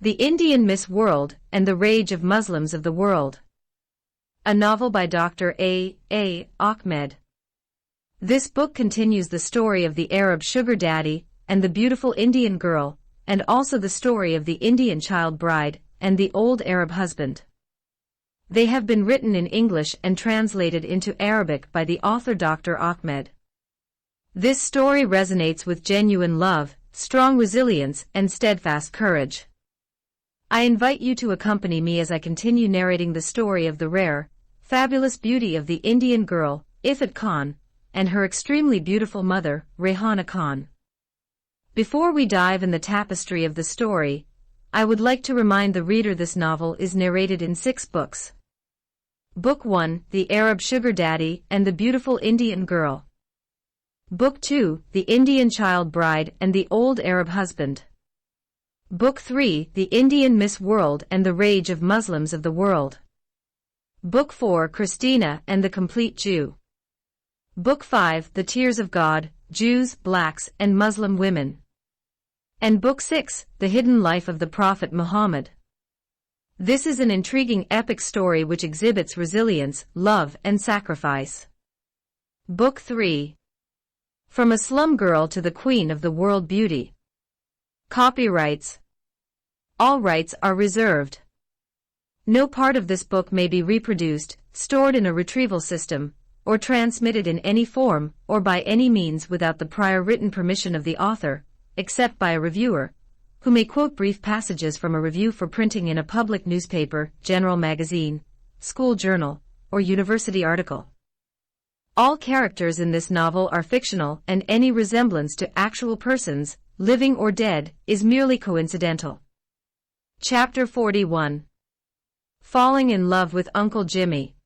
The Indian Miss World and the Rage of Muslims of the World. A novel by Dr. A. Ahmed. This book continues the story of the Arab sugar daddy and the beautiful Indian girl, and also the story of the Indian child bride and the old Arab husband. They have been written in English and translated into Arabic by the author Dr. Ahmed. This story resonates with genuine love, strong resilience, and steadfast courage. I invite you to accompany me as I continue narrating the story of the rare, fabulous beauty of the Indian girl, Ifat Khan, and her extremely beautiful mother, Rehana Khan. Before we dive in the tapestry of the story, I would like to remind the reader this novel is narrated in 6 books. Book 1, The Arab Sugar Daddy and the Beautiful Indian Girl. Book 2, The Indian Child Bride and the Old Arab Husband. Book 3, The Indian Miss World and the Rage of Muslims of the World. Book 4, Christina and the Complete Jew. Book 5, The Tears of God, Jews, Blacks, and Muslim Women. And Book 6, The Hidden Life of the Prophet Muhammad. This is an intriguing epic story which exhibits resilience, love, and sacrifice. Book 3. From a Slum Girl to the Queen of the World Beauty. Copyrights. All rights are reserved. No part of this book may be reproduced, stored in a retrieval system, or transmitted in any form or by any means without the prior written permission of the author, except by a reviewer, who may quote brief passages from a review for printing in a public newspaper, general magazine, school journal, or university article. All characters in this novel are fictional, and any resemblance to actual persons, living or dead, is merely coincidental. Chapter 41. Falling in Love with Uncle Jimmy.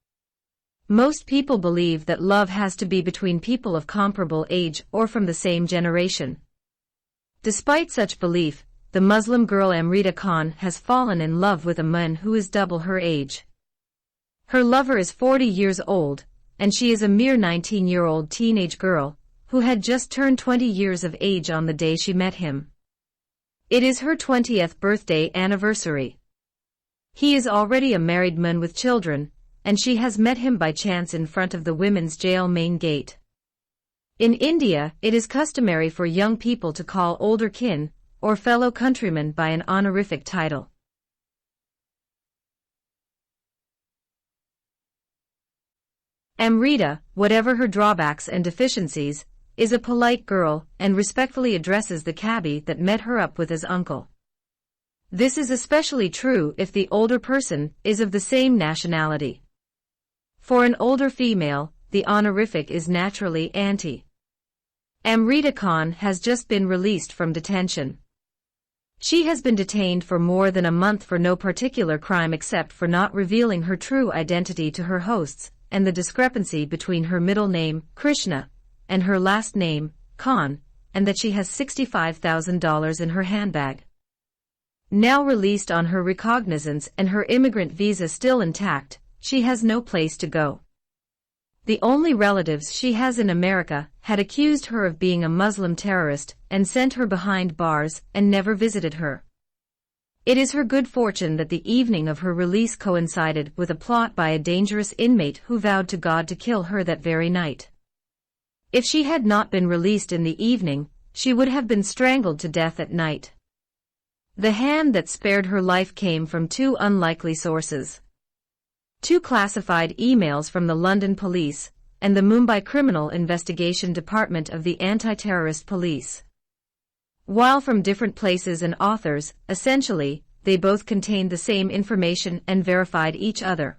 Most people believe that love has to be between people of comparable age or from the same generation. Despite such belief, the Muslim girl Amrita Khan has fallen in love with a man who is double her age. Her lover is 40 years old, and she is a mere 19-year-old teenage girl, who had just turned 20 years of age on the day she met him. It is her 20th birthday anniversary. He is already a married man with children, and she has met him by chance in front of the women's jail main gate. In India, it is customary for young people to call older kin, or fellow countrymen by an honorific title. Amrita, whatever her drawbacks and deficiencies, is a polite girl and respectfully addresses the cabbie that met her up with his uncle. This is especially true if the older person is of the same nationality. For an older female, the honorific is naturally auntie. Amrita Khan has just been released from detention. She has been detained for more than a month for no particular crime except for not revealing her true identity to her hosts, and the discrepancy between her middle name, Krishna, and her last name, Khan, and that she has $65,000 in her handbag. Now released on her recognizance and her immigrant visa still intact, she has no place to go. The only relatives she has in America had accused her of being a Muslim terrorist and sent her behind bars and never visited her. It is her good fortune that the evening of her release coincided with a plot by a dangerous inmate who vowed to God to kill her that very night. If she had not been released in the evening, she would have been strangled to death at night. The hand that spared her life came from 2 unlikely sources. 2 classified emails from the London police and the Mumbai Criminal Investigation Department of the Anti-Terrorist Police. While from different places and authors, essentially, they both contained the same information and verified each other.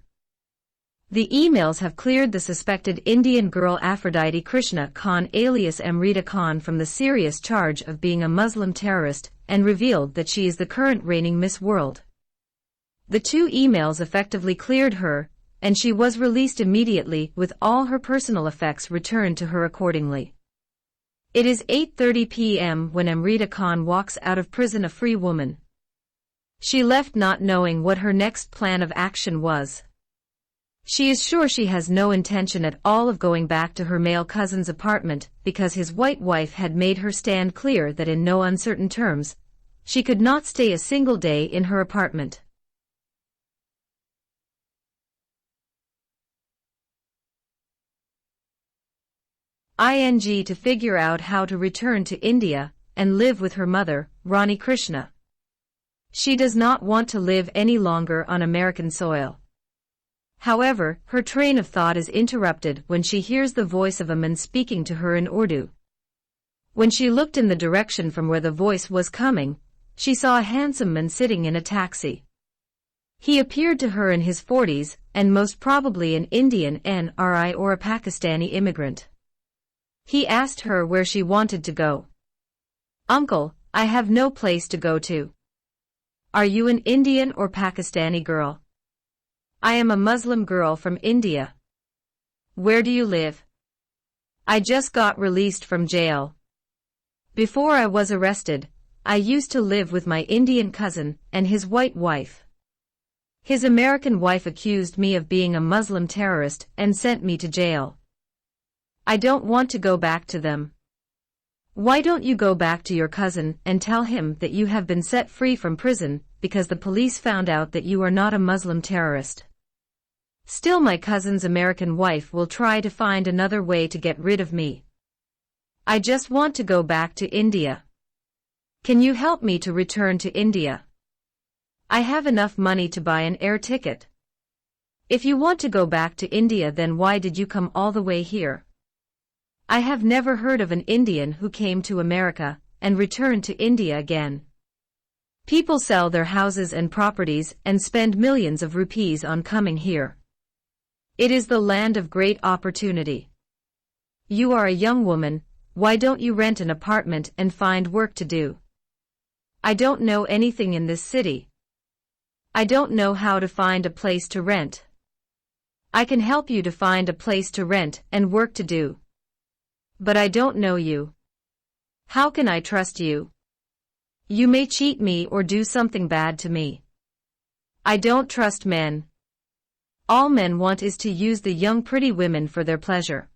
The emails have cleared the suspected Indian girl Aphrodite Krishna Khan alias Amrita Khan from the serious charge of being a Muslim terrorist and revealed that she is the current reigning Miss World. The 2 emails effectively cleared her, and she was released immediately with all her personal effects returned to her accordingly. It is 8:30 p.m. when Amrita Khan walks out of prison a free woman. She left not knowing what her next plan of action was. She is sure she has no intention at all of going back to her male cousin's apartment because his white wife had made her stand clear that in no uncertain terms, she could not stay a single day in her apartment. To figure out how to return to India and live with her mother, Rani Krishna. She does not want to live any longer on American soil. However, her train of thought is interrupted when she hears the voice of a man speaking to her in Urdu. When she looked in the direction from where the voice was coming, she saw a handsome man sitting in a taxi. He appeared to her in his 40s, and most probably an Indian NRI or a Pakistani immigrant. He asked her where she wanted to go. "Uncle, I have no place to go to." "Are you an Indian or Pakistani girl?" "I am a Muslim girl from India." "Where do you live?" "I just got released from jail. Before I was arrested, I used to live with my Indian cousin and his white wife. His American wife accused me of being a Muslim terrorist and sent me to jail. I don't want to go back to them." "Why don't you go back to your cousin and tell him that you have been set free from prison because the police found out that you are not a Muslim terrorist?" "Still, my cousin's American wife will try to find another way to get rid of me. I just want to go back to India. Can you help me to return to India? I have enough money to buy an air ticket." "If you want to go back to India, then why did you come all the way here?" "I have never heard of an Indian who came to America and returned to India again. People sell their houses and properties and spend millions of rupees on coming here. It is the land of great opportunity. You are a young woman, why don't you rent an apartment and find work to do?" "I don't know anything in this city. I don't know how to find a place to rent." "I can help you to find a place to rent and work to do. But I don't know you. How can I trust you? You may cheat me or do something bad to me. I don't trust men. All men want is to use the young pretty women for their pleasure.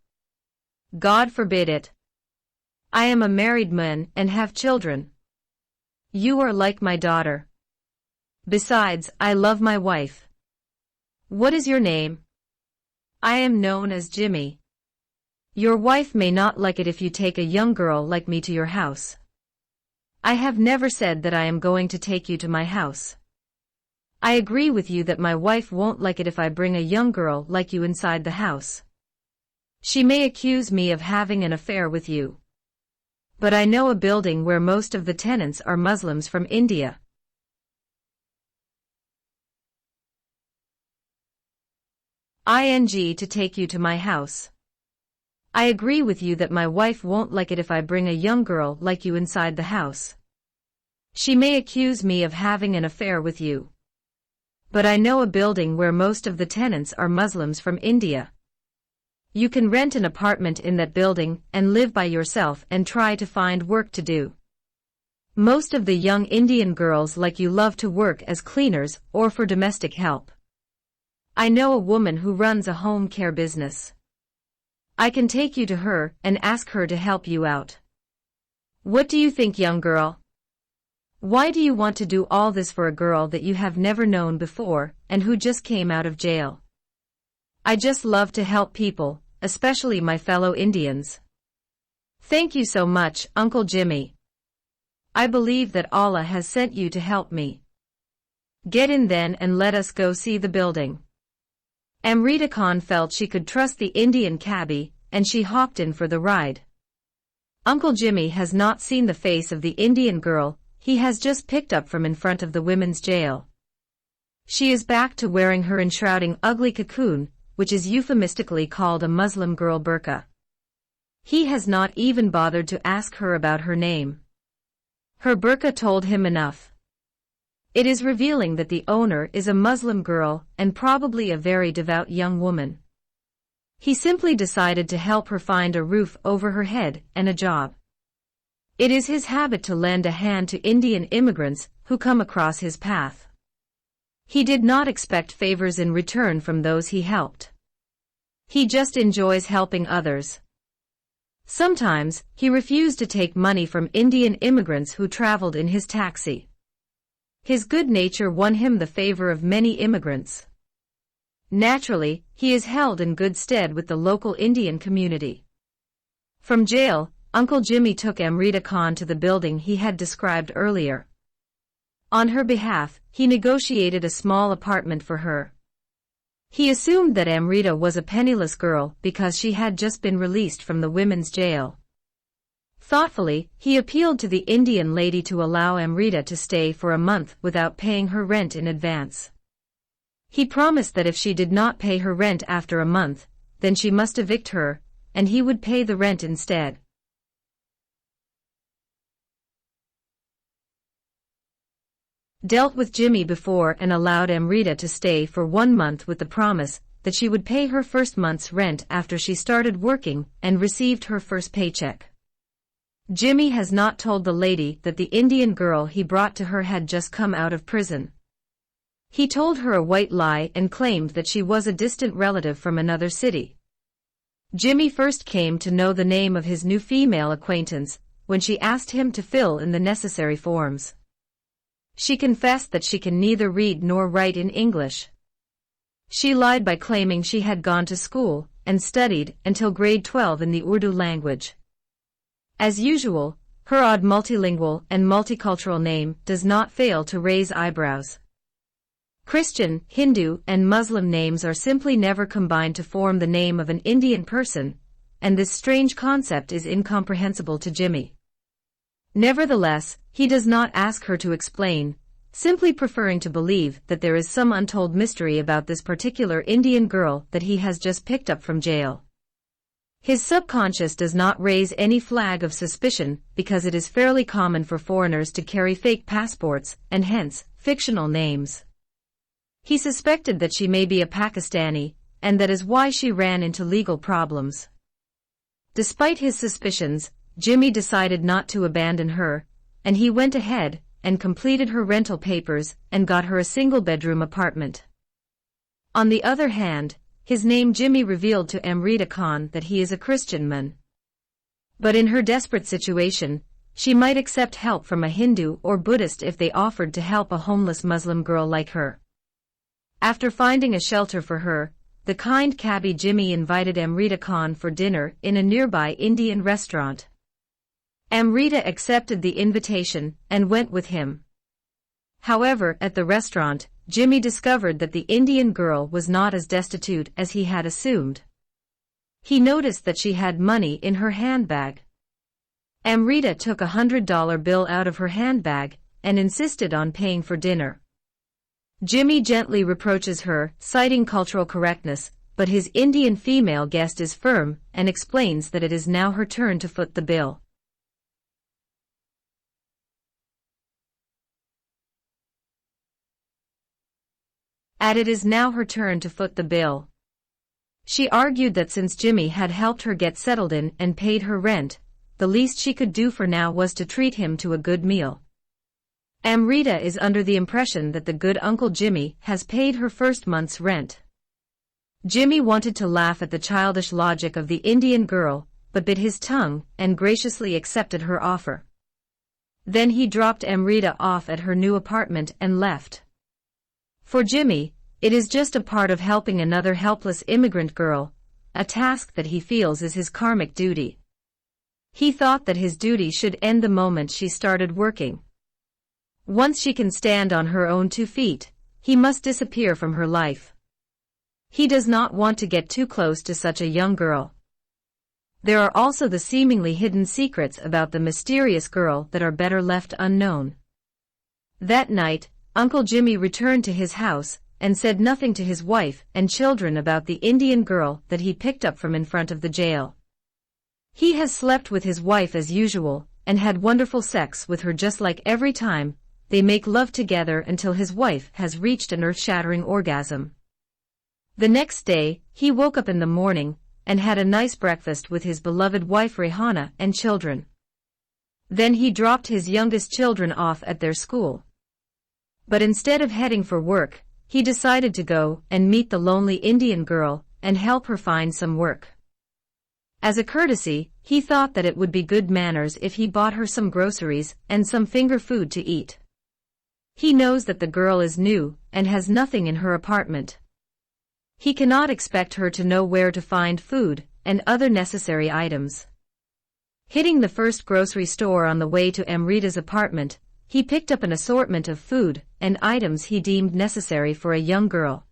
God forbid it. I am a married man and have children. You are like my daughter. Besides, I love my wife." "What is your name?" "I am known as Jimmy." "Your wife may not like it if you take a young girl like me to your house." "I have never said that I am going to take you to my house. I agree with you that my wife won't like it if I bring a young girl like you inside the house. She may accuse me of having an affair with you. But I know a building where most of the tenants are Muslims from India. To take you to my house. I agree with you that my wife won't like it if I bring a young girl like you inside the house. She may accuse me of having an affair with you. But I know a building where most of the tenants are Muslims from India. You can rent an apartment in that building and live by yourself and try to find work to do. Most of the young Indian girls like you love to work as cleaners or for domestic help. I know a woman who runs a home care business. I can take you to her and ask her to help you out. What do you think, young girl? Why do you want to do all this for a girl that you have never known before and who just came out of jail?" "I just love to help people, especially my fellow Indians." "Thank you so much, Uncle Jimmy. I believe that Allah has sent you to help me. Get in then and let us go see the building." Amrita Khan felt she could trust the Indian cabbie, and she hopped in for the ride. Uncle Jimmy has not seen the face of the Indian girl he has just picked up from in front of the women's jail. She is back to wearing her enshrouding ugly cocoon, which is euphemistically called a Muslim girl burqa. He has not even bothered to ask her about her name. Her burqa told him enough. It is revealing that the owner is a Muslim girl and probably a very devout young woman. He simply decided to help her find a roof over her head and a job. It is his habit to lend a hand to Indian immigrants who come across his path. He did not expect favors in return from those he helped. He just enjoys helping others. Sometimes, he refused to take money from Indian immigrants who traveled in his taxi. His good nature won him the favor of many immigrants. Naturally, he is held in good stead with the local Indian community. From jail, Uncle Jimmy took Amrita Khan to the building he had described earlier. On her behalf, he negotiated a small apartment for her. He assumed that Amrita was a penniless girl because she had just been released from the women's jail. Thoughtfully, he appealed to the Indian lady to allow Amrita to stay for a month without paying her rent in advance. He promised that if she did not pay her rent after a month, then she must evict her, and he would pay the rent instead. Dealt with Jimmy before and allowed Amrita to stay for 1 month with the promise that she would pay her first month's rent after she started working and received her first paycheck. Jimmy has not told the lady that the Indian girl he brought to her had just come out of prison. He told her a white lie and claimed that she was a distant relative from another city. Jimmy first came to know the name of his new female acquaintance when she asked him to fill in the necessary forms. She confessed that she can neither read nor write in English. She lied by claiming she had gone to school and studied until grade 12 in the Urdu language. As usual, her odd multilingual and multicultural name does not fail to raise eyebrows. Christian, Hindu, and Muslim names are simply never combined to form the name of an Indian person, and this strange concept is incomprehensible to Jimmy. Nevertheless, he does not ask her to explain, simply preferring to believe that there is some untold mystery about this particular Indian girl that he has just picked up from jail. His subconscious does not raise any flag of suspicion because it is fairly common for foreigners to carry fake passports and hence, fictional names. He suspected that she may be a Pakistani, and that is why she ran into legal problems. Despite his suspicions, Jimmy decided not to abandon her, and he went ahead and completed her rental papers and got her a single-bedroom apartment. On the other hand, his name Jimmy revealed to Amrita Khan that he is a Christian man. But in her desperate situation, she might accept help from a Hindu or Buddhist if they offered to help a homeless Muslim girl like her. After finding a shelter for her, the kind cabbie Jimmy invited Amrita Khan for dinner in a nearby Indian restaurant. Amrita accepted the invitation and went with him. However, at the restaurant, Jimmy discovered that the Indian girl was not as destitute as he had assumed. He noticed that she had money in her handbag. Amrita took $100 bill out of her handbag and insisted on paying for dinner. Jimmy gently reproaches her, citing cultural correctness, but his Indian female guest is firm and explains that it is now her turn to foot the bill. It is now her turn to foot the bill. She argued that since Jimmy had helped her get settled in and paid her rent, the least she could do for now was to treat him to a good meal. Amrita is under the impression that the good Uncle Jimmy has paid her first month's rent. Jimmy wanted to laugh at the childish logic of the Indian girl, but bit his tongue and graciously accepted her offer. Then he dropped Amrita off at her new apartment and left. For Jimmy, it is just a part of helping another helpless immigrant girl, a task that he feels is his karmic duty. He thought that his duty should end the moment she started working. Once she can stand on her own 2 feet, he must disappear from her life. He does not want to get too close to such a young girl. There are also the seemingly hidden secrets about the mysterious girl that are better left unknown. That night, Uncle Jimmy returned to his house and said nothing to his wife and children about the Indian girl that he picked up from in front of the jail. He has slept with his wife as usual and had wonderful sex with her just like every time they make love together until his wife has reached an earth-shattering orgasm. The next day, he woke up in the morning and had a nice breakfast with his beloved wife Rehana and children. Then he dropped his youngest children off at their school. But instead of heading for work, he decided to go and meet the lonely Indian girl and help her find some work. As a courtesy, he thought that it would be good manners if he bought her some groceries and some finger food to eat. He knows that the girl is new and has nothing in her apartment. He cannot expect her to know where to find food and other necessary items. Hitting the first grocery store on the way to Amrita's apartment, he picked up an assortment of food and items he deemed necessary for a young girl.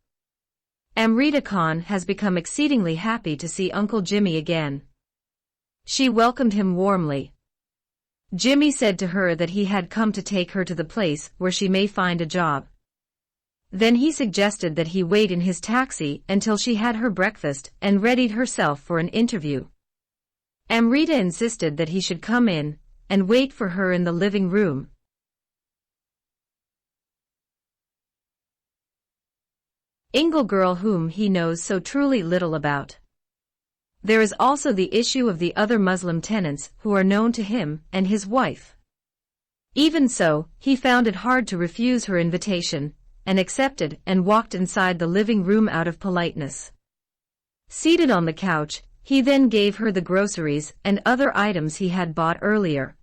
Amrita Khan has become exceedingly happy to see Uncle Jimmy again. She welcomed him warmly. Jimmy said to her that he had come to take her to the place where she may find a job. Then he suggested that he wait in his taxi until she had her breakfast and readied herself for an interview. Amrita insisted that he should come in and wait for her in the living room. Ingle girl whom he knows so truly little about. There is also the issue of the other Muslim tenants who are known to him and his wife. Even so, he found it hard to refuse her invitation, and accepted and walked inside the living room out of politeness. Seated on the couch, he then gave her the groceries and other items he had bought earlier.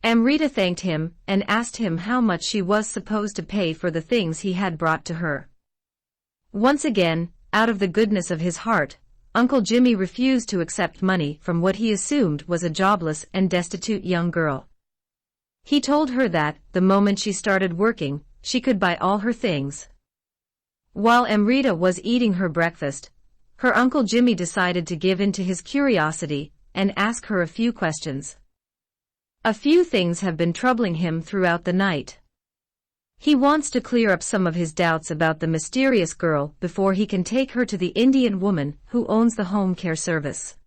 Amrita thanked him and asked him how much she was supposed to pay for the things he had brought to her. Once again, out of the goodness of his heart, Uncle Jimmy refused to accept money from what he assumed was a jobless and destitute young girl. He told her that, the moment she started working, she could buy all her things. While Amrita was eating her breakfast, her Uncle Jimmy decided to give in to his curiosity and ask her a few questions. A few things have been troubling him throughout the night. He wants to clear up some of his doubts about the mysterious girl before he can take her to the Indian woman who owns the home care service.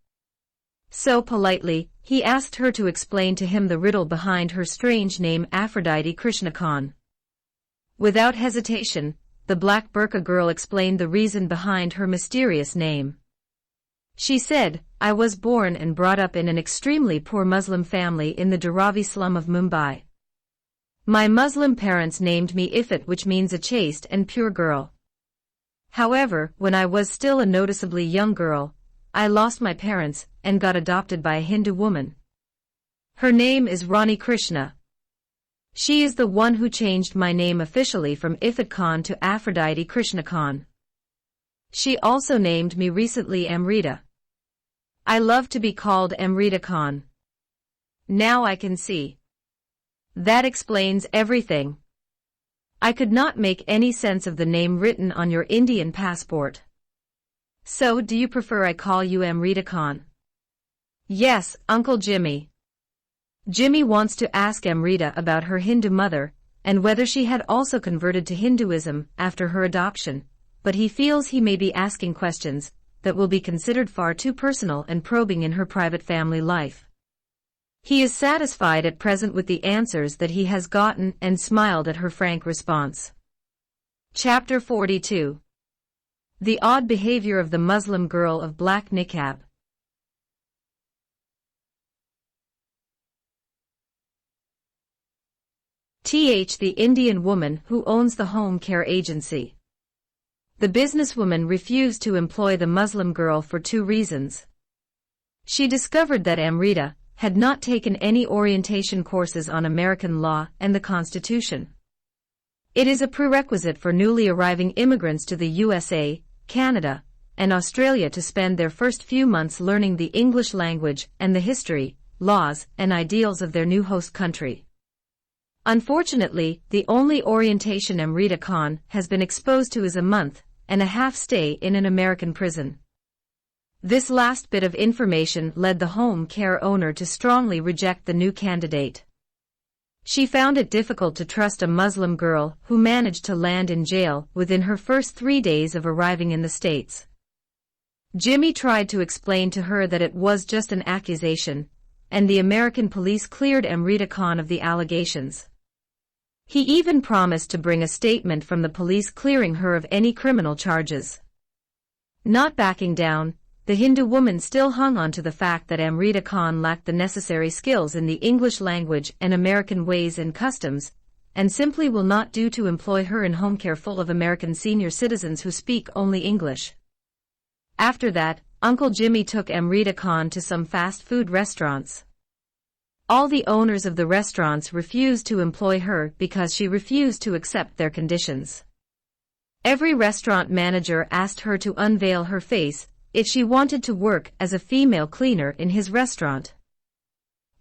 So politely, he asked her to explain to him the riddle behind her strange name Aphrodite Krishna Khan. Without hesitation, the black burqa girl explained the reason behind her mysterious name. She said, "I was born and brought up in an extremely poor Muslim family in the Dharavi slum of Mumbai. My Muslim parents named me Ifat, which means a chaste and pure girl. However, when I was still a noticeably young girl, I lost my parents and got adopted by a Hindu woman. Her name is Rani Krishna. She is the one who changed my name officially from Ifat Khan to Aphrodite Krishna Khan. She also named me recently Amrita. I love to be called Amrita Khan. Now I can see. That explains everything. I could not make any sense of the name written on your Indian passport. So do you prefer I call you Amrita Khan?" "Yes, Uncle Jimmy." Jimmy wants to ask Amrita about her Hindu mother and whether she had also converted to Hinduism after her adoption, but he feels he may be asking questions that will be considered far too personal and probing in her private family life. He is satisfied at present with the answers that he has gotten and smiled at her frank response. Chapter 42. The Odd Behavior of the Muslim Girl of Black Niqab. The Indian woman who owns the home care agency. The businesswoman refused to employ the Muslim girl for two reasons. She discovered that Amrita had not taken any orientation courses on American law and the Constitution. It is a prerequisite for newly arriving immigrants to the USA, Canada, and Australia to spend their first few months learning the English language and the history, laws, and ideals of their new host country. Unfortunately, the only orientation Amrita Khan has been exposed to is a month-and-a-half stay in an American prison. This last bit of information led the home care owner to strongly reject the new candidate. She found it difficult to trust a Muslim girl who managed to land in jail within her first 3 days of arriving in the States. Jimmy tried to explain to her that it was just an accusation, and the American police cleared Amrita Khan of the allegations. He even promised to bring a statement from the police clearing her of any criminal charges. Not backing down, the Hindu woman still hung on to the fact that Amrita Khan lacked the necessary skills in the English language and American ways and customs, and simply will not do to employ her in home care full of American senior citizens who speak only English. After that, Uncle Jimmy took Amrita Khan to some fast food restaurants. All the owners of the restaurants refused to employ her because she refused to accept their conditions. Every restaurant manager asked her to unveil her face if she wanted to work as a female cleaner in his restaurant.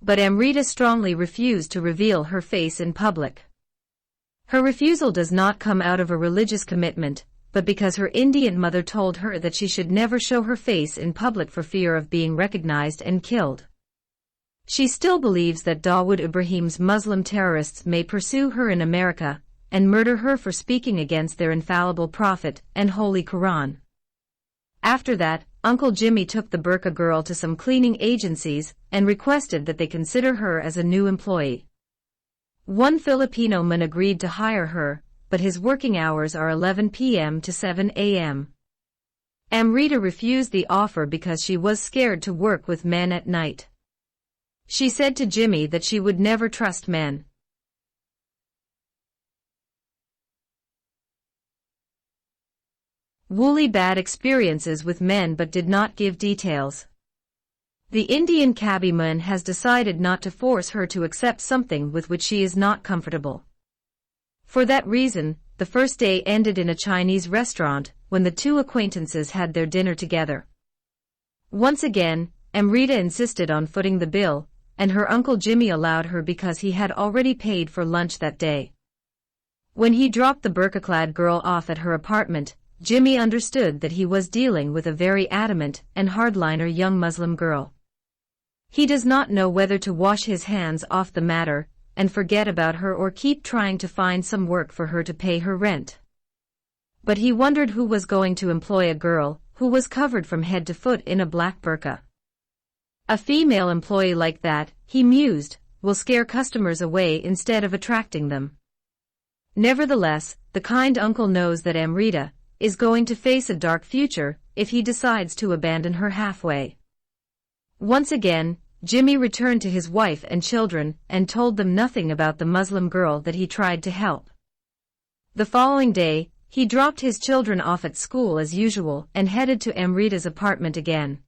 But Amrita strongly refused to reveal her face in public. Her refusal does not come out of a religious commitment, but because her Indian mother told her that she should never show her face in public for fear of being recognized and killed. She still believes that Dawood Ibrahim's Muslim terrorists may pursue her in America and murder her for speaking against their infallible prophet and Holy Quran. After that, Uncle Jimmy took the burqa girl to some cleaning agencies and requested that they consider her as a new employee. One Filipino man agreed to hire her, but his working hours are 11 p.m. to 7 a.m. Amrita refused the offer because she was scared to work with men at night. She said to Jimmy that she would never trust men. Wooly bad experiences with men but did not give details. The Indian cabbieman has decided not to force her to accept something with which she is not comfortable. For that reason, the first day ended in a Chinese restaurant when the two acquaintances had their dinner together. Once again, Amrita insisted on footing the bill, and her Uncle Jimmy allowed her because he had already paid for lunch that day. When he dropped the burqa-clad girl off at her apartment, Jimmy understood that he was dealing with a very adamant and hardliner young Muslim girl. He does not know whether to wash his hands off the matter and forget about her or keep trying to find some work for her to pay her rent. But he wondered who was going to employ a girl who was covered from head to foot in a black burqa. A female employee like that, he mused, will scare customers away instead of attracting them. Nevertheless, the kind uncle knows that Amrita is going to face a dark future if he decides to abandon her halfway. Once again, Jimmy returned to his wife and children and told them nothing about the Muslim girl that he tried to help. The following day, he dropped his children off at school as usual and headed to Amrita's apartment again.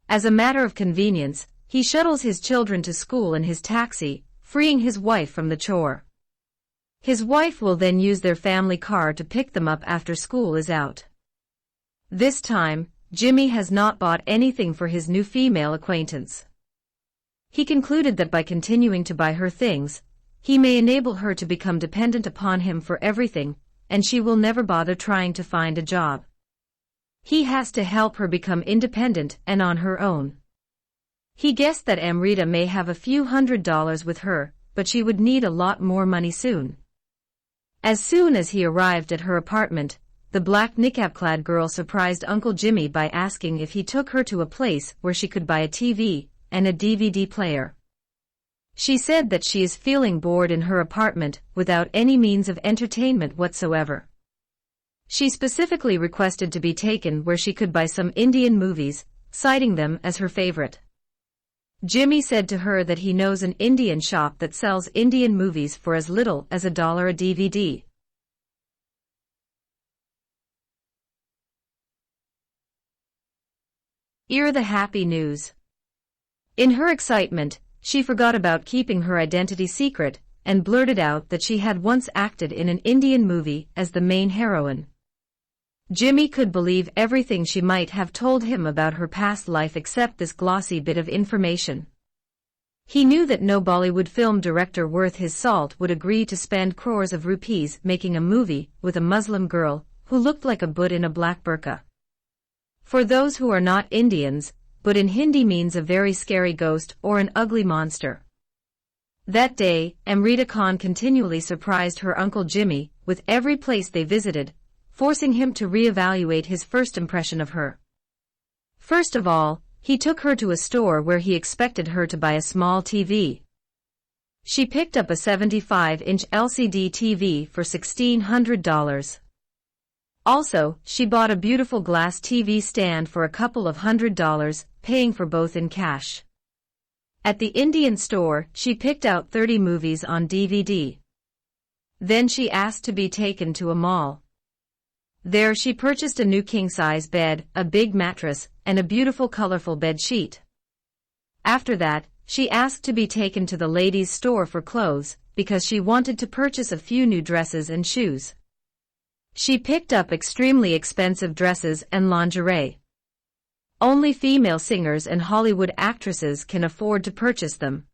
As a matter of convenience, he shuttles his children to school in his taxi, freeing his wife from the chore. His wife will then use their family car to pick them up after school is out. This time, Jimmy has not bought anything for his new female acquaintance. He concluded that by continuing to buy her things, he may enable her to become dependent upon him for everything, and she will never bother trying to find a job. He has to help her become independent and on her own. He guessed that Amrita may have a few $100s with her, but she would need a lot more money soon. As soon as he arrived at her apartment, the black niqab-clad girl surprised Uncle Jimmy by asking if he took her to a place where she could buy a TV and a DVD player. She said that she is feeling bored in her apartment without any means of entertainment whatsoever. She specifically requested to be taken where she could buy some Indian movies, citing them as her favorite. Jimmy said to her that he knows an Indian shop that sells Indian movies for as little as $1 a DVD. Hear the happy news. In her excitement, she forgot about keeping her identity secret and blurted out that she had once acted in an Indian movie as the main heroine. Jimmy could believe everything she might have told him about her past life except this glossy bit of information. He knew that no Bollywood film director worth his salt would agree to spend crores of rupees making a movie with a Muslim girl who looked like a Buddha in a black burqa. For those who are not Indians, Buddha in Hindi means a very scary ghost or an ugly monster. That day, Amrita Khan continually surprised her Uncle Jimmy with every place they visited, forcing him to reevaluate his first impression of her. First of all, he took her to a store where he expected her to buy a small TV. She picked up a 75-inch LCD TV for $1,600. Also, she bought a beautiful glass TV stand for a couple of $100, paying for both in cash. At the Indian store, she picked out 30 movies on DVD. Then she asked to be taken to a mall. There she purchased a new king-size bed, a big mattress, and a beautiful colorful bed sheet. After that, she asked to be taken to the ladies' store for clothes, because she wanted to purchase a few new dresses and shoes. She picked up extremely expensive dresses and lingerie. Only female singers and Hollywood actresses can afford to purchase them.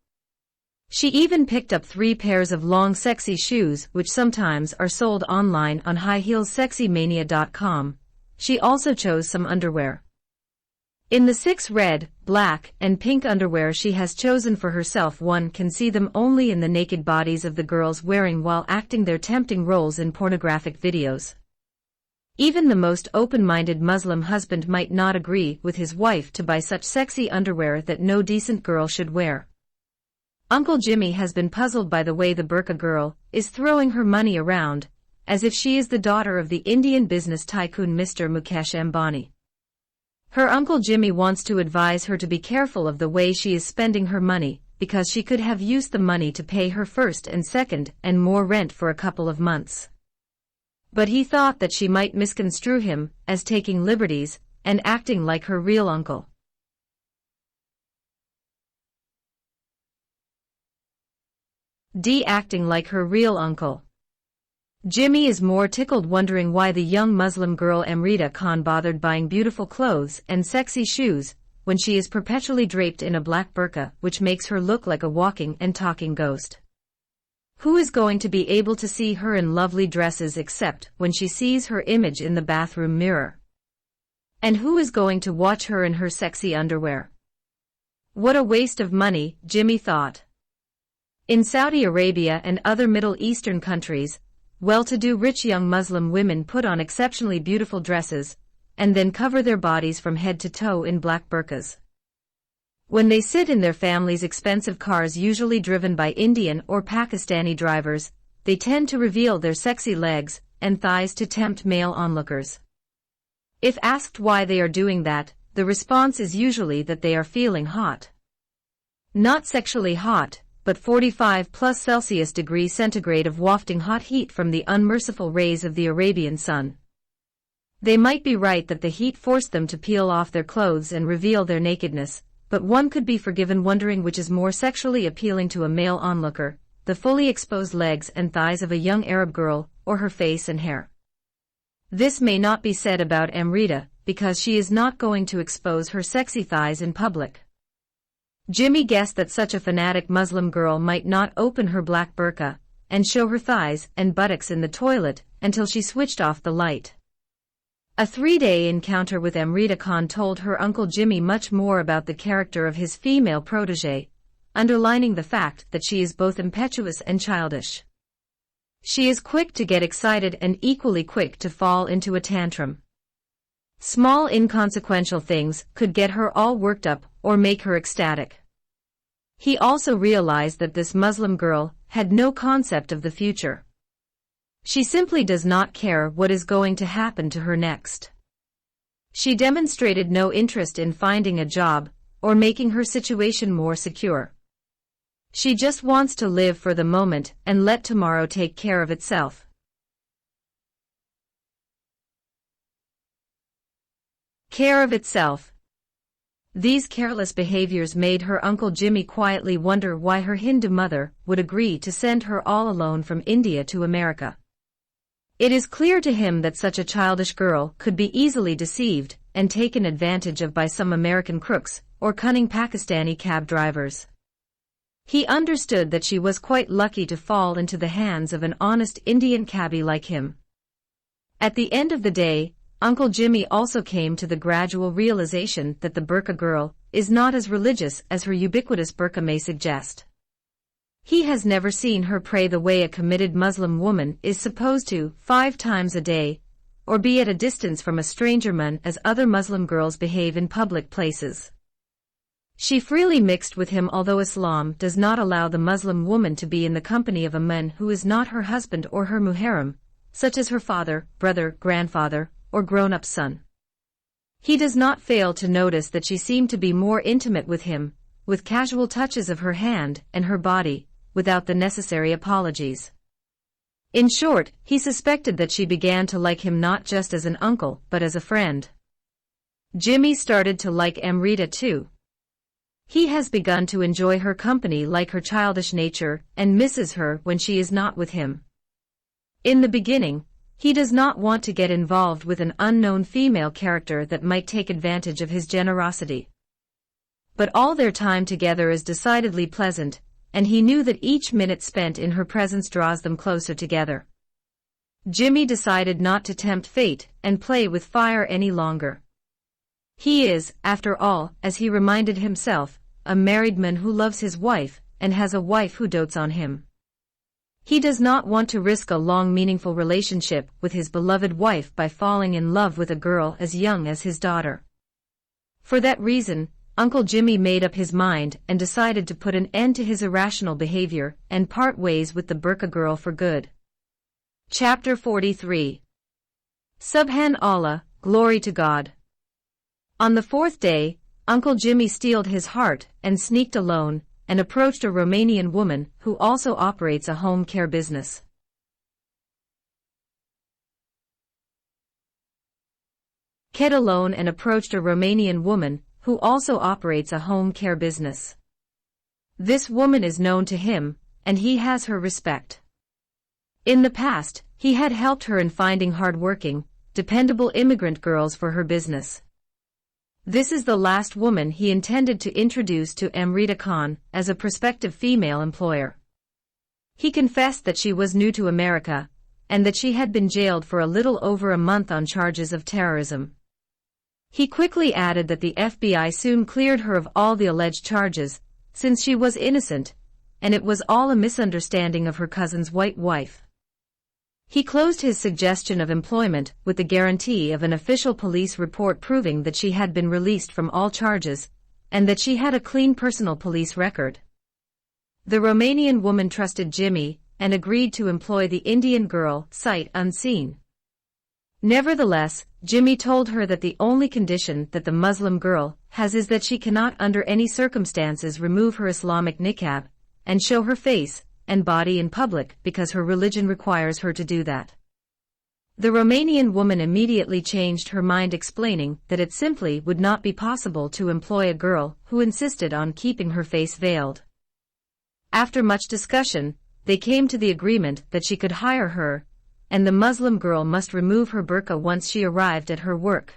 She even picked up 3 pairs of long sexy shoes which sometimes are sold online on highheelsexymania.com. She also chose some underwear. In the 6 red, black, and pink underwear she has chosen for herself, one can see them only in the naked bodies of the girls wearing while acting their tempting roles in pornographic videos. Even the most open-minded Muslim husband might not agree with his wife to buy such sexy underwear that no decent girl should wear. Uncle Jimmy has been puzzled by the way the burqa girl is throwing her money around, as if she is the daughter of the Indian business tycoon Mr. Mukesh Ambani. Her Uncle Jimmy wants to advise her to be careful of the way she is spending her money, because she could have used the money to pay her first and second and more rent for a couple of months. But he thought that she might misconstrue him as taking liberties and acting like her real uncle. Acting like her real uncle. Jimmy is more tickled wondering why the young Muslim girl Amrita Khan bothered buying beautiful clothes and sexy shoes when she is perpetually draped in a black burqa which makes her look like a walking and talking ghost. Who is going to be able to see her in lovely dresses except when she sees her image in the bathroom mirror? And who is going to watch her in her sexy underwear? What a waste of money, Jimmy thought. In Saudi Arabia and other Middle Eastern countries, well-to-do rich young Muslim women put on exceptionally beautiful dresses, and then cover their bodies from head to toe in black burqas. When they sit in their families' expensive cars usually driven by Indian or Pakistani drivers, they tend to reveal their sexy legs and thighs to tempt male onlookers. If asked why they are doing that, the response is usually that they are feeling hot. Not sexually hot, but 45+C centigrade of wafting hot heat from the unmerciful rays of the Arabian sun. They might be right that the heat forced them to peel off their clothes and reveal their nakedness, but one could be forgiven wondering which is more sexually appealing to a male onlooker, the fully exposed legs and thighs of a young Arab girl, or her face and hair. This may not be said about Amrita, because she is not going to expose her sexy thighs in public. Jimmy guessed that such a fanatic Muslim girl might not open her black burqa and show her thighs and buttocks in the toilet until she switched off the light. A 3-day encounter with Amrita Khan told her Uncle Jimmy much more about the character of his female protégée, underlining the fact that she is both impetuous and childish. She is quick to get excited and equally quick to fall into a tantrum. Small inconsequential things could get her all worked up or make her ecstatic. He also realized that this Muslim girl had no concept of the future. She simply does not care what is going to happen to her next. She demonstrated no interest in finding a job or making her situation more secure. She just wants to live for the moment and let tomorrow take care of itself. Care of itself. These careless behaviors made her Uncle Jimmy quietly wonder why her Hindu mother would agree to send her all alone from India to America. It is clear to him that such a childish girl could be easily deceived and taken advantage of by some American crooks or cunning Pakistani cab drivers. He understood that she was quite lucky to fall into the hands of an honest Indian cabbie like him. At the end of the day, Uncle Jimmy also came to the gradual realization that the burqa girl is not as religious as her ubiquitous burqa may suggest. He has never seen her pray the way a committed Muslim woman is supposed to 5 times a day, or be at a distance from a stranger man as other Muslim girls behave in public places. She freely mixed with him, although Islam does not allow the Muslim woman to be in the company of a man who is not her husband or her muharram, such as her father, brother, grandfather, or grown-up son. He does not fail to notice that she seemed to be more intimate with him, with casual touches of her hand and her body, without the necessary apologies. In short, he suspected that she began to like him not just as an uncle but as a friend. Jimmy started to like Amrita too. He has begun to enjoy her company, like her childish nature, and misses her when she is not with him. In the beginning, he does not want to get involved with an unknown female character that might take advantage of his generosity. But all their time together is decidedly pleasant, and he knew that each minute spent in her presence draws them closer together. Jimmy decided not to tempt fate and play with fire any longer. He is, after all, as he reminded himself, a married man who loves his wife and has a wife who dotes on him. He does not want to risk a long, meaningful relationship with his beloved wife by falling in love with a girl as young as his daughter. For that reason, Uncle Jimmy made up his mind and decided to put an end to his irrational behavior and part ways with the Burqa girl for good. Chapter 43. Subhan Allah, Glory to God. On the fourth day, Uncle Jimmy steeled his heart and sneaked alone and approached a Romanian woman who also operates a home care business. Ked alone and approached a Romanian woman who also operates a home care business. This woman is known to him, and he has her respect. In the past, he had helped her in finding hard-working, dependable immigrant girls for her business. This is the last woman he intended to introduce to Amrita Khan as a prospective female employer. He confessed that she was new to America, and that she had been jailed for a little over a month on charges of terrorism. He quickly added that the FBI soon cleared her of all the alleged charges, since she was innocent, and it was all a misunderstanding of her cousin's white wife. He closed his suggestion of employment with the guarantee of an official police report proving that she had been released from all charges, and that she had a clean personal police record. The Romanian woman trusted Jimmy and agreed to employ the Indian girl, sight unseen. Nevertheless, Jimmy told her that the only condition that the Muslim girl has is that she cannot under any circumstances remove her Islamic niqab and show her face and body in public because her religion requires her to do that. The Romanian woman immediately changed her mind, explaining that it simply would not be possible to employ a girl who insisted on keeping her face veiled. After much discussion, they came to the agreement that she could hire her, and the Muslim girl must remove her burqa once she arrived at her work.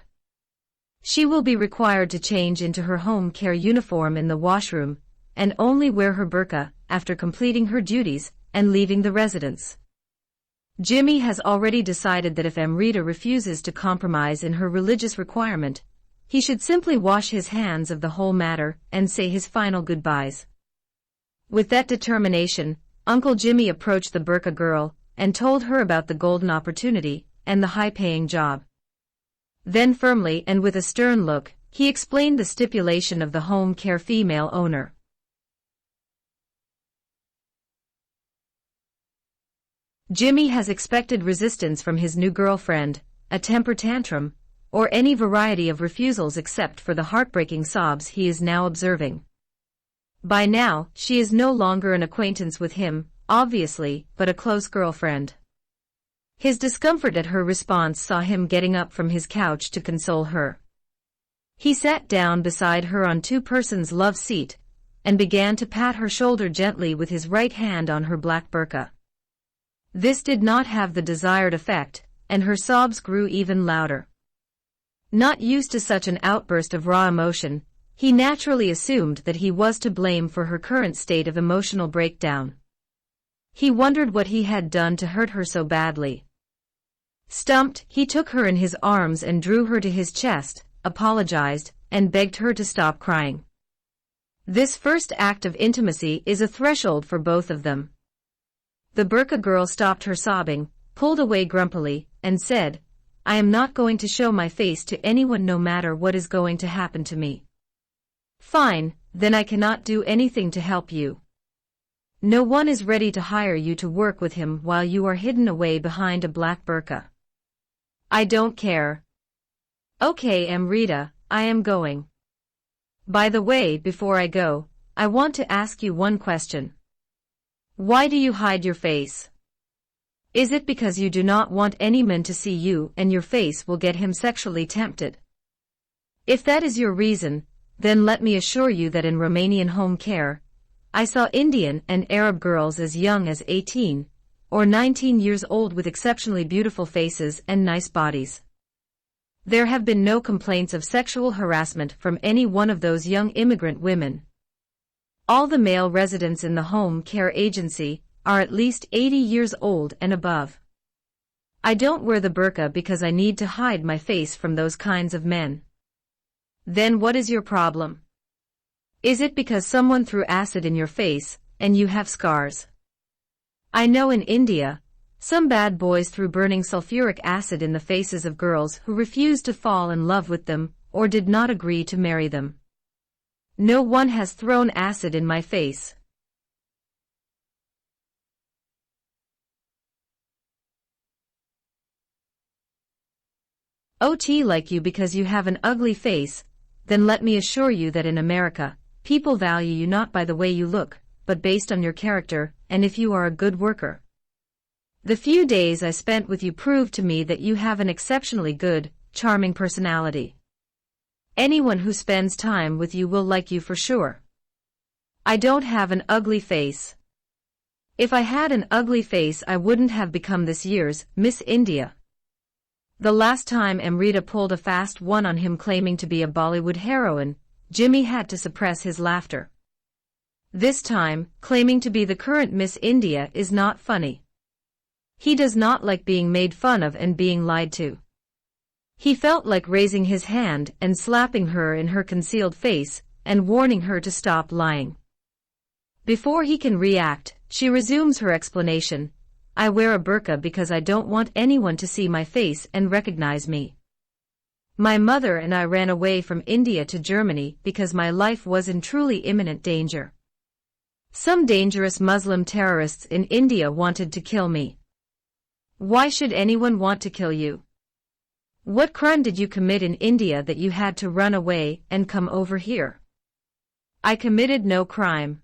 She will be required to change into her home care uniform in the washroom, and only wear her burqa after completing her duties and leaving the residence. Jimmy has already decided that if Amrita refuses to compromise in her religious requirement, he should simply wash his hands of the whole matter and say his final goodbyes. With that determination, Uncle Jimmy approached the burqa girl and told her about the golden opportunity and the high-paying job. Then firmly and with a stern look, he explained the stipulation of the home care female owner. Jimmy has expected resistance from his new girlfriend, a temper tantrum, or any variety of refusals except for the heartbreaking sobs he is now observing. By now, she is no longer an acquaintance with him, obviously, but a close girlfriend. His discomfort at her response saw him getting up from his couch to console her. He sat down beside her on two-persons love seat, and began to pat her shoulder gently with his right hand on her black burqa. This did not have the desired effect, and her sobs grew even louder. Not used to such an outburst of raw emotion, he naturally assumed that he was to blame for her current state of emotional breakdown. He wondered what he had done to hurt her so badly. Stumped, he took her in his arms and drew her to his chest, apologized, and begged her to stop crying. This first act of intimacy is a threshold for both of them. The burqa girl stopped her sobbing, pulled away grumpily, and said, "I am not going to show my face to anyone no matter what is going to happen to me." "Fine, then I cannot do anything to help you. No one is ready to hire you to work with him while you are hidden away behind a black burqa." "I don't care." "Okay, Amrita, I am going. By the way, before I go, I want to ask you one question. Why do you hide your face? Is it because you do not want any man to see you and your face will get him sexually tempted?" If that is your reason, then let me assure you that in Romanian home care, I saw Indian and Arab girls as young as 18 or 19 years old with exceptionally beautiful faces and nice bodies. There have been no complaints of sexual harassment from any one of those young immigrant women. All the male residents in the home care agency are at least 80 years old and above. I don't wear the burqa because I need to hide my face from those kinds of men. Then what is your problem? Is it because someone threw acid in your face, and you have scars? I know in India, some bad boys threw burning sulfuric acid in the faces of girls who refused to fall in love with them or did not agree to marry them. No one has thrown acid in my face. OT like you because you have an ugly face, then let me assure you that in America, people value you not by the way you look, but based on your character, and if you are a good worker. The few days I spent with you proved to me that you have an exceptionally good, charming personality. Anyone who spends time with you will like you for sure. I don't have an ugly face. If I had an ugly face I wouldn't have become this year's Miss India. The last time Amrita pulled a fast one on him claiming to be a Bollywood heroine, Jimmy had to suppress his laughter. This time, claiming to be the current Miss India is not funny. He does not like being made fun of and being lied to. He felt like raising his hand and slapping her in her concealed face and warning her to stop lying. Before he can react, she resumes her explanation. I wear a burqa because I don't want anyone to see my face and recognize me. My mother and I ran away from India to Germany because my life was in truly imminent danger. Some dangerous Muslim terrorists in India wanted to kill me. Why should anyone want to kill you? What crime did you commit in India that you had to run away and come over here? I committed no crime.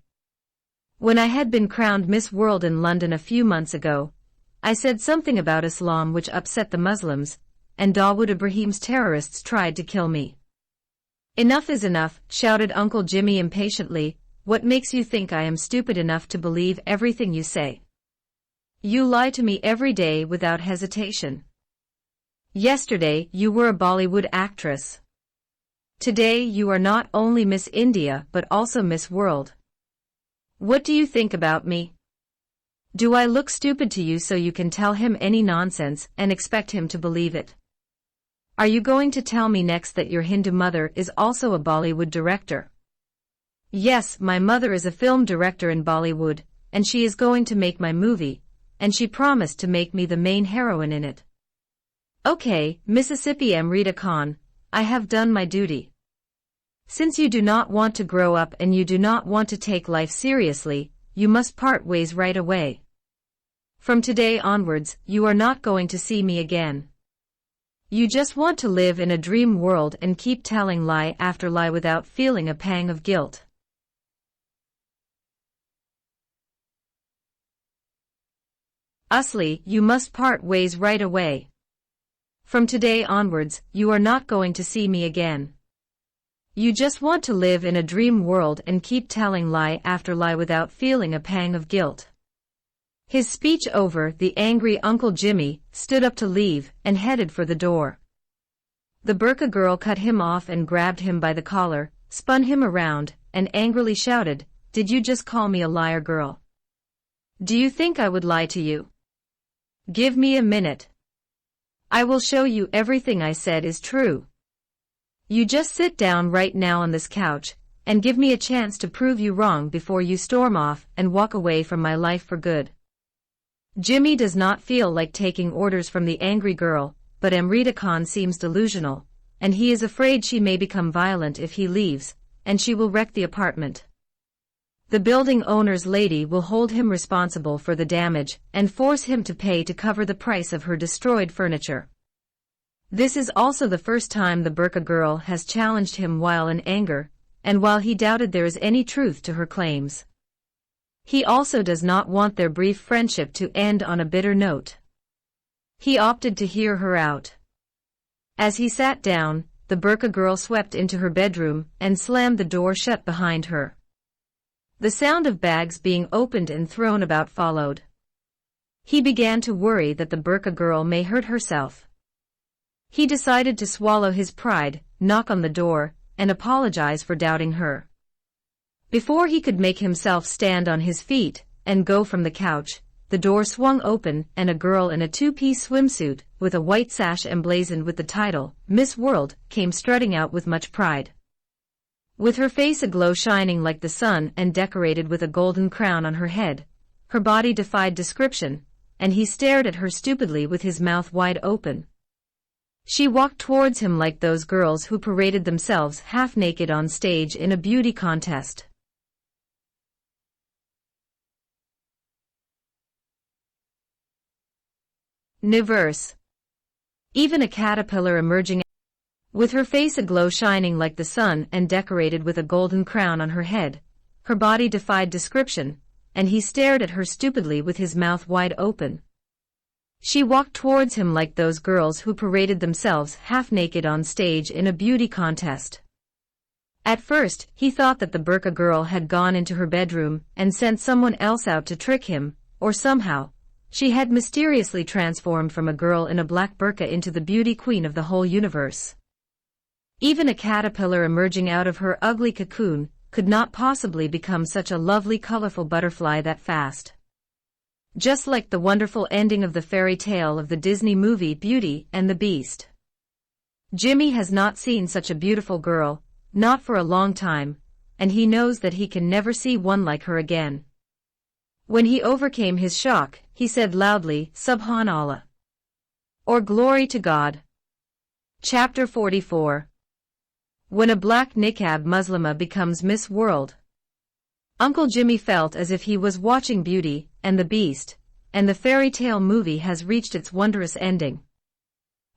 When I had been crowned Miss World in London a few months ago, I said something about Islam which upset the Muslims, and Dawood Ibrahim's terrorists tried to kill me. Enough is enough, shouted Uncle Jimmy impatiently. What makes you think I am stupid enough to believe everything you say? You lie to me every day without hesitation. Yesterday you were a Bollywood actress. Today you are not only Miss India but also Miss World. What do you think about me? Do I look stupid to you so you can tell him any nonsense and expect him to believe it? Are you going to tell me next that your Hindu mother is also a Bollywood director? Yes, my mother is a film director in Bollywood, and she is going to make my movie, and she promised to make me the main heroine in it. Okay, Mississippi Amrita Khan, I have done my duty. Since you do not want to grow up and you do not want to take life seriously, you must part ways right away. From today onwards, you are not going to see me again. You just want to live in a dream world and keep telling lie after lie without feeling a pang of guilt. Usli, you must part ways right away. From today onwards, you are not going to see me again. You just want to live in a dream world and keep telling lie after lie without feeling a pang of guilt. His speech over, the angry Uncle Jimmy stood up to leave and headed for the door. The burqa girl cut him off and grabbed him by the collar, spun him around, and angrily shouted, "Did you just call me a liar, girl? Do you think I would lie to you? Give me a minute. I will show you everything I said is true. You just sit down right now on this couch and give me a chance to prove you wrong before you storm off and walk away from my life for good." Jimmy does not feel like taking orders from the angry girl, but Amrita Khan seems delusional, and he is afraid she may become violent if he leaves, and she will wreck the apartment. The building owner's lady will hold him responsible for the damage and force him to pay to cover the price of her destroyed furniture. This is also the first time the burqa girl has challenged him while in anger, and while he doubted there is any truth to her claims. He also does not want their brief friendship to end on a bitter note. He opted to hear her out. As he sat down, the burqa girl swept into her bedroom and slammed the door shut behind her. The sound of bags being opened and thrown about followed. He began to worry that the burqa girl may hurt herself. He decided to swallow his pride, knock on the door, and apologize for doubting her. Before he could make himself stand on his feet and go from the couch, the door swung open and a girl in a two-piece swimsuit, with a white sash emblazoned with the title, Miss World, came strutting out with much pride. With her face aglow shining like the sun and decorated with a golden crown on her head, her body defied description, and he stared at her stupidly with his mouth wide open. She walked towards him like those girls who paraded themselves half-naked on stage in a beauty contest. Verse. Even a caterpillar emerging, with her face aglow shining like the sun and decorated with a golden crown on her head, her body defied description, and he stared at her stupidly with his mouth wide open. She walked towards him like those girls who paraded themselves half-naked on stage in a beauty contest. At first, he thought that the burqa girl had gone into her bedroom and sent someone else out to trick him, or somehow, she had mysteriously transformed from a girl in a black burqa into the beauty queen of the whole universe. Even a caterpillar emerging out of her ugly cocoon could not possibly become such a lovely colorful butterfly that fast. Just like the wonderful ending of the fairy tale of the Disney movie Beauty and the Beast. Jimmy has not seen such a beautiful girl, not for a long time, and he knows that he can never see one like her again. When he overcame his shock, he said loudly, Subhanallah, or Glory to God. Chapter 44. When a black niqab Muslima becomes Miss World. Uncle Jimmy felt as if he was watching Beauty and the Beast, and the fairy tale movie has reached its wondrous ending.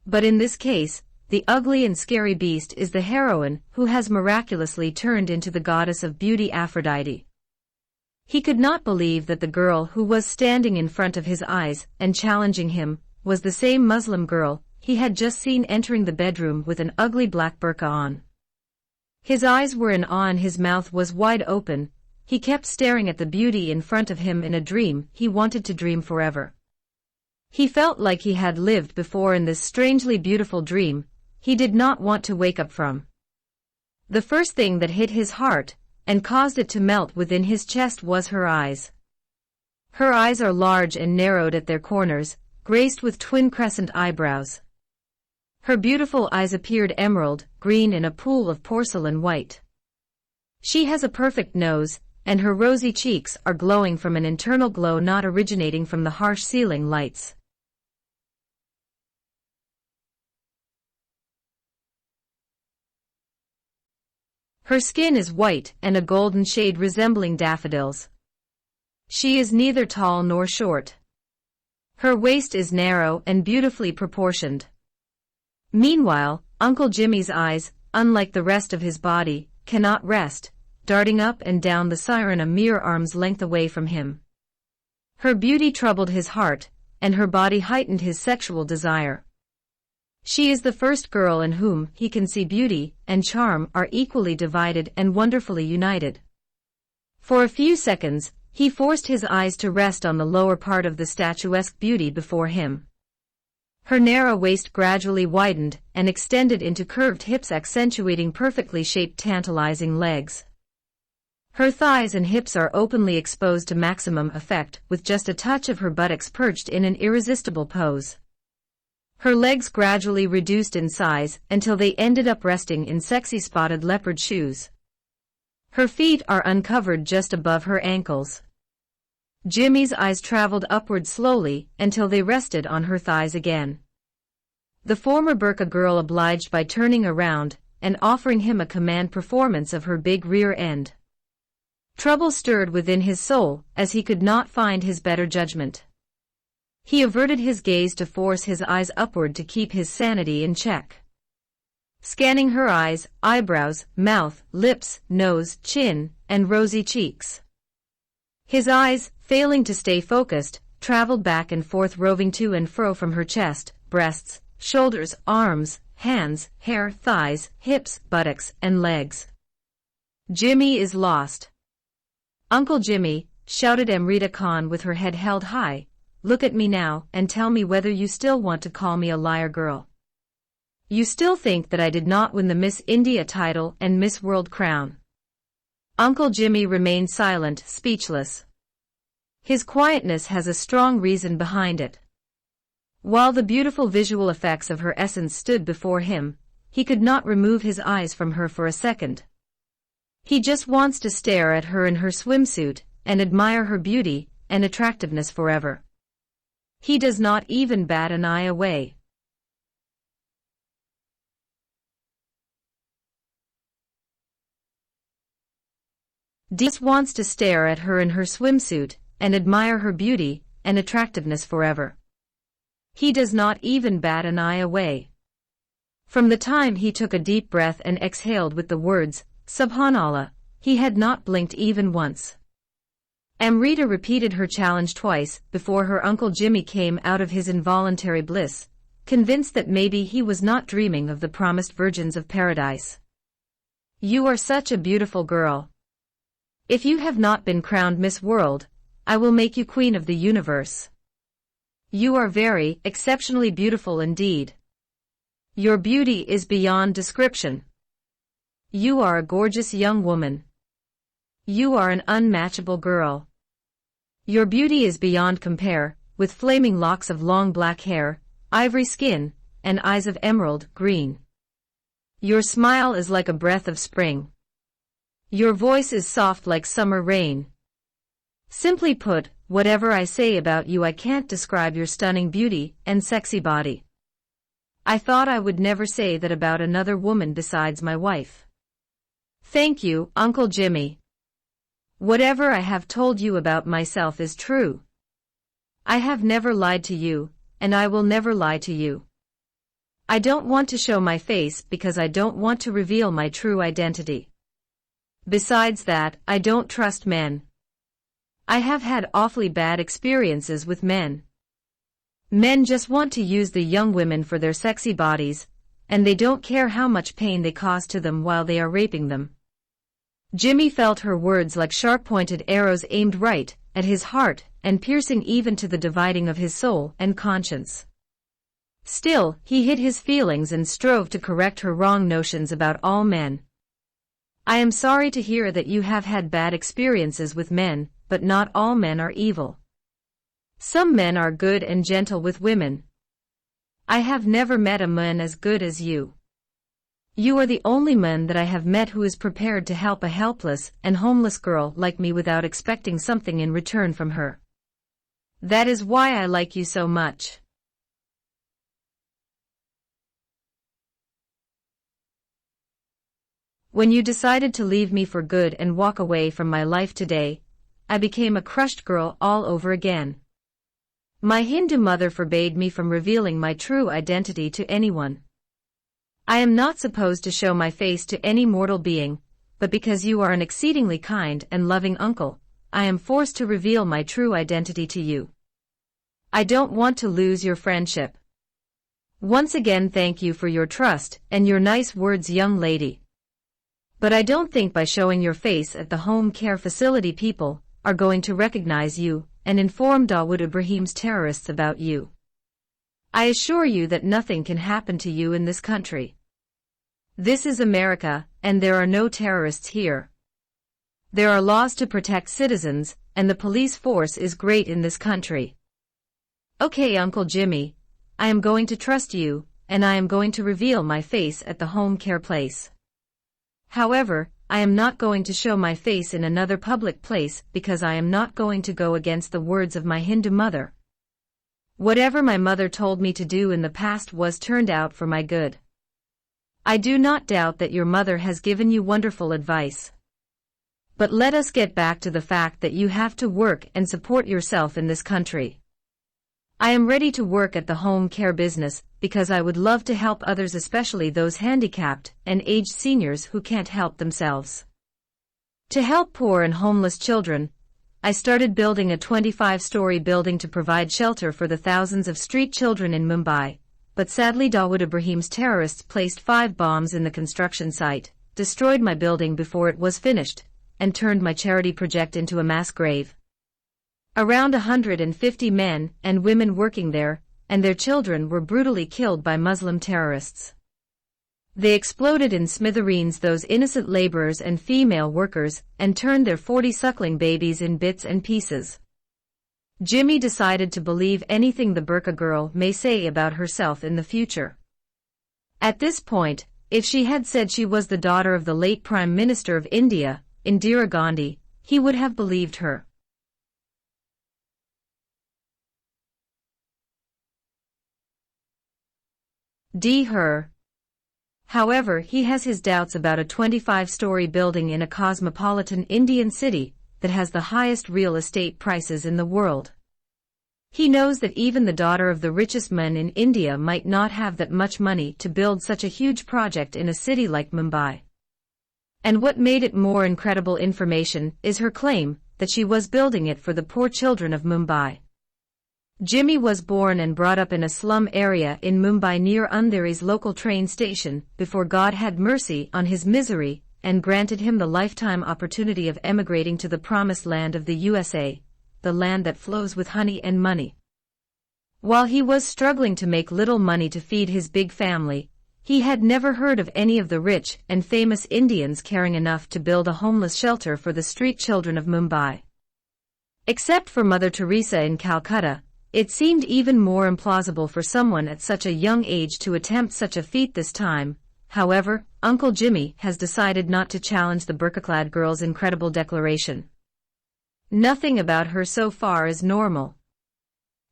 But in this case, the ugly and scary Beast is the heroine who has miraculously turned into the goddess of beauty Aphrodite. He could not believe that the girl who was standing in front of his eyes and challenging him was the same Muslim girl he had just seen entering the bedroom with an ugly black burqa on. His eyes were in awe and his mouth was wide open. He kept staring at the beauty in front of him in a dream he wanted to dream forever. He felt like he had lived before in this strangely beautiful dream he did not want to wake up from. The first thing that hit his heart and caused it to melt within his chest was her eyes. Her eyes are large and narrowed at their corners, graced with twin crescent eyebrows. Her beautiful eyes appeared emerald green in a pool of porcelain white. She has a perfect nose, and her rosy cheeks are glowing from an internal glow not originating from the harsh ceiling lights. Her skin is white and a golden shade resembling daffodils. She is neither tall nor short. Her waist is narrow and beautifully proportioned. Meanwhile, Uncle Jimmy's eyes, unlike the rest of his body, cannot rest, darting up and down the siren a mere arm's length away from him. Her beauty troubled his heart, and her body heightened his sexual desire. She is the first girl in whom he can see beauty and charm are equally divided and wonderfully united. For a few seconds, he forced his eyes to rest on the lower part of the statuesque beauty before him. Her narrow waist gradually widened and extended into curved hips accentuating perfectly shaped tantalizing legs. Her thighs and hips are openly exposed to maximum effect with just a touch of her buttocks perched in an irresistible pose. Her legs gradually reduced in size until they ended up resting in sexy spotted leopard shoes. Her feet are uncovered just above her ankles. Jimmy's eyes traveled upward slowly until they rested on her thighs again. The former burqa girl obliged by turning around and offering him a command performance of her big rear end. Trouble stirred within his soul as he could not find his better judgment. He averted his gaze to force his eyes upward to keep his sanity in check. Scanning her eyes, eyebrows, mouth, lips, nose, chin, and rosy cheeks. His eyes, failing to stay focused, traveled back and forth roving to and fro from her chest, breasts, shoulders, arms, hands, hair, thighs, hips, buttocks, and legs. Jimmy is lost. Uncle Jimmy, shouted Amrita Khan with her head held high, look at me now and tell me whether you still want to call me a liar girl. You still think that I did not win the Miss India title and Miss World crown. Uncle Jimmy remained silent, speechless. His quietness has a strong reason behind it. While the beautiful visual effects of her essence stood before him, he could not remove his eyes from her for a second. He just wants to stare at her in her swimsuit and admire her beauty and attractiveness forever. He does not even bat an eye away. Just wants to stare at her in her swimsuit and admire her beauty and attractiveness forever. He does not even bat an eye away. From the time he took a deep breath and exhaled with the words, Subhanallah, he had not blinked even once. Amrita repeated her challenge twice before her Uncle Jimmy came out of his involuntary bliss, convinced that maybe he was not dreaming of the promised virgins of paradise. You are such a beautiful girl. If you have not been crowned Miss World, I will make you Queen of the Universe. You are very, exceptionally beautiful indeed. Your beauty is beyond description. You are a gorgeous young woman. You are an unmatchable girl. Your beauty is beyond compare, with flaming locks of long black hair, ivory skin, and eyes of emerald green. Your smile is like a breath of spring. Your voice is soft like summer rain. Simply put, whatever I say about you, I can't describe your stunning beauty and sexy body. I thought I would never say that about another woman besides my wife. Thank you, Uncle Jimmy. Whatever I have told you about myself is true. I have never lied to you, and I will never lie to you. I don't want to show my face because I don't want to reveal my true identity. Besides that, I don't trust men. I have had awfully bad experiences with men. Men just want to use the young women for their sexy bodies, and they don't care how much pain they cause to them while they are raping them. Jimmy felt her words like sharp-pointed arrows aimed right at his heart and piercing even to the dividing of his soul and conscience. Still, he hid his feelings and strove to correct her wrong notions about all men. I am sorry to hear that you have had bad experiences with men, but not all men are evil. Some men are good and gentle with women. I have never met a man as good as you. You are the only man that I have met who is prepared to help a helpless and homeless girl like me without expecting something in return from her. That is why I like you so much. When you decided to leave me for good and walk away from my life today, I became a crushed girl all over again. My Hindu mother forbade me from revealing my true identity to anyone. I am not supposed to show my face to any mortal being, but because you are an exceedingly kind and loving uncle, I am forced to reveal my true identity to you. I don't want to lose your friendship. Once again, thank you for your trust and your nice words, young lady. But I don't think by showing your face at the home care facility people are going to recognize you and inform Dawood Ibrahim's terrorists about you. I assure you that nothing can happen to you in this country. This is America, and there are no terrorists here. There are laws to protect citizens, and the police force is great in this country. Okay, Uncle Jimmy, I am going to trust you, and I am going to reveal my face at the home care place. However, I am not going to show my face in another public place because I am not going to go against the words of my Hindu mother. Whatever my mother told me to do in the past was turned out for my good. I do not doubt that your mother has given you wonderful advice. But let us get back to the fact that you have to work and support yourself in this country. I am ready to work at the home care business because I would love to help others, especially those handicapped and aged seniors who can't help themselves. To help poor and homeless children, I started building a 25-story building to provide shelter for the thousands of street children in Mumbai, but sadly Dawood Ibrahim's terrorists placed 5 bombs in the construction site, destroyed my building before it was finished, and turned my charity project into a mass grave. Around 150 men and women working there, and their children were brutally killed by Muslim terrorists. They exploded in smithereens those innocent laborers and female workers, and turned their 40 suckling babies in bits and pieces. Jimmy decided to believe anything the Burqa girl may say about herself in the future. At this point, if she had said she was the daughter of the late Prime Minister of India, Indira Gandhi, he would have believed her. Her. However, he has his doubts about a 25-story building in a cosmopolitan Indian city that has the highest real estate prices in the world. He knows that even the daughter of the richest man in India might not have that much money to build such a huge project in a city like Mumbai. And what made it more incredible information is her claim that she was building it for the poor children of Mumbai. Jimmy was born and brought up in a slum area in Mumbai near Andheri's local train station before God had mercy on his misery and granted him the lifetime opportunity of emigrating to the promised land of the USA, the land that flows with honey and money. While he was struggling to make little money to feed his big family, he had never heard of any of the rich and famous Indians caring enough to build a homeless shelter for the street children of Mumbai. Except for Mother Teresa in Calcutta, it seemed even more implausible for someone at such a young age to attempt such a feat this time. However, Uncle Jimmy has decided not to challenge the burqa-clad girl's incredible declaration. Nothing about her so far is normal.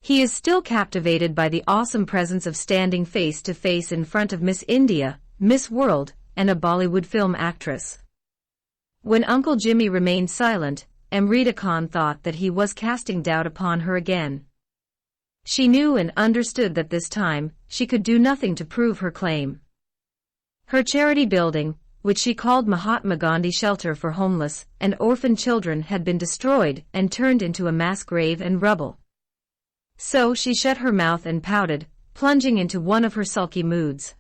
He is still captivated by the awesome presence of standing face to face in front of Miss India, Miss World, and a Bollywood film actress. When Uncle Jimmy remained silent, Amrita Khan thought that he was casting doubt upon her again. She knew and understood that this time, she could do nothing to prove her claim. Her charity building, which she called Mahatma Gandhi Shelter for Homeless and Orphan Children, had been destroyed and turned into a mass grave and rubble. So she shut her mouth and pouted, plunging into one of her sulky moods.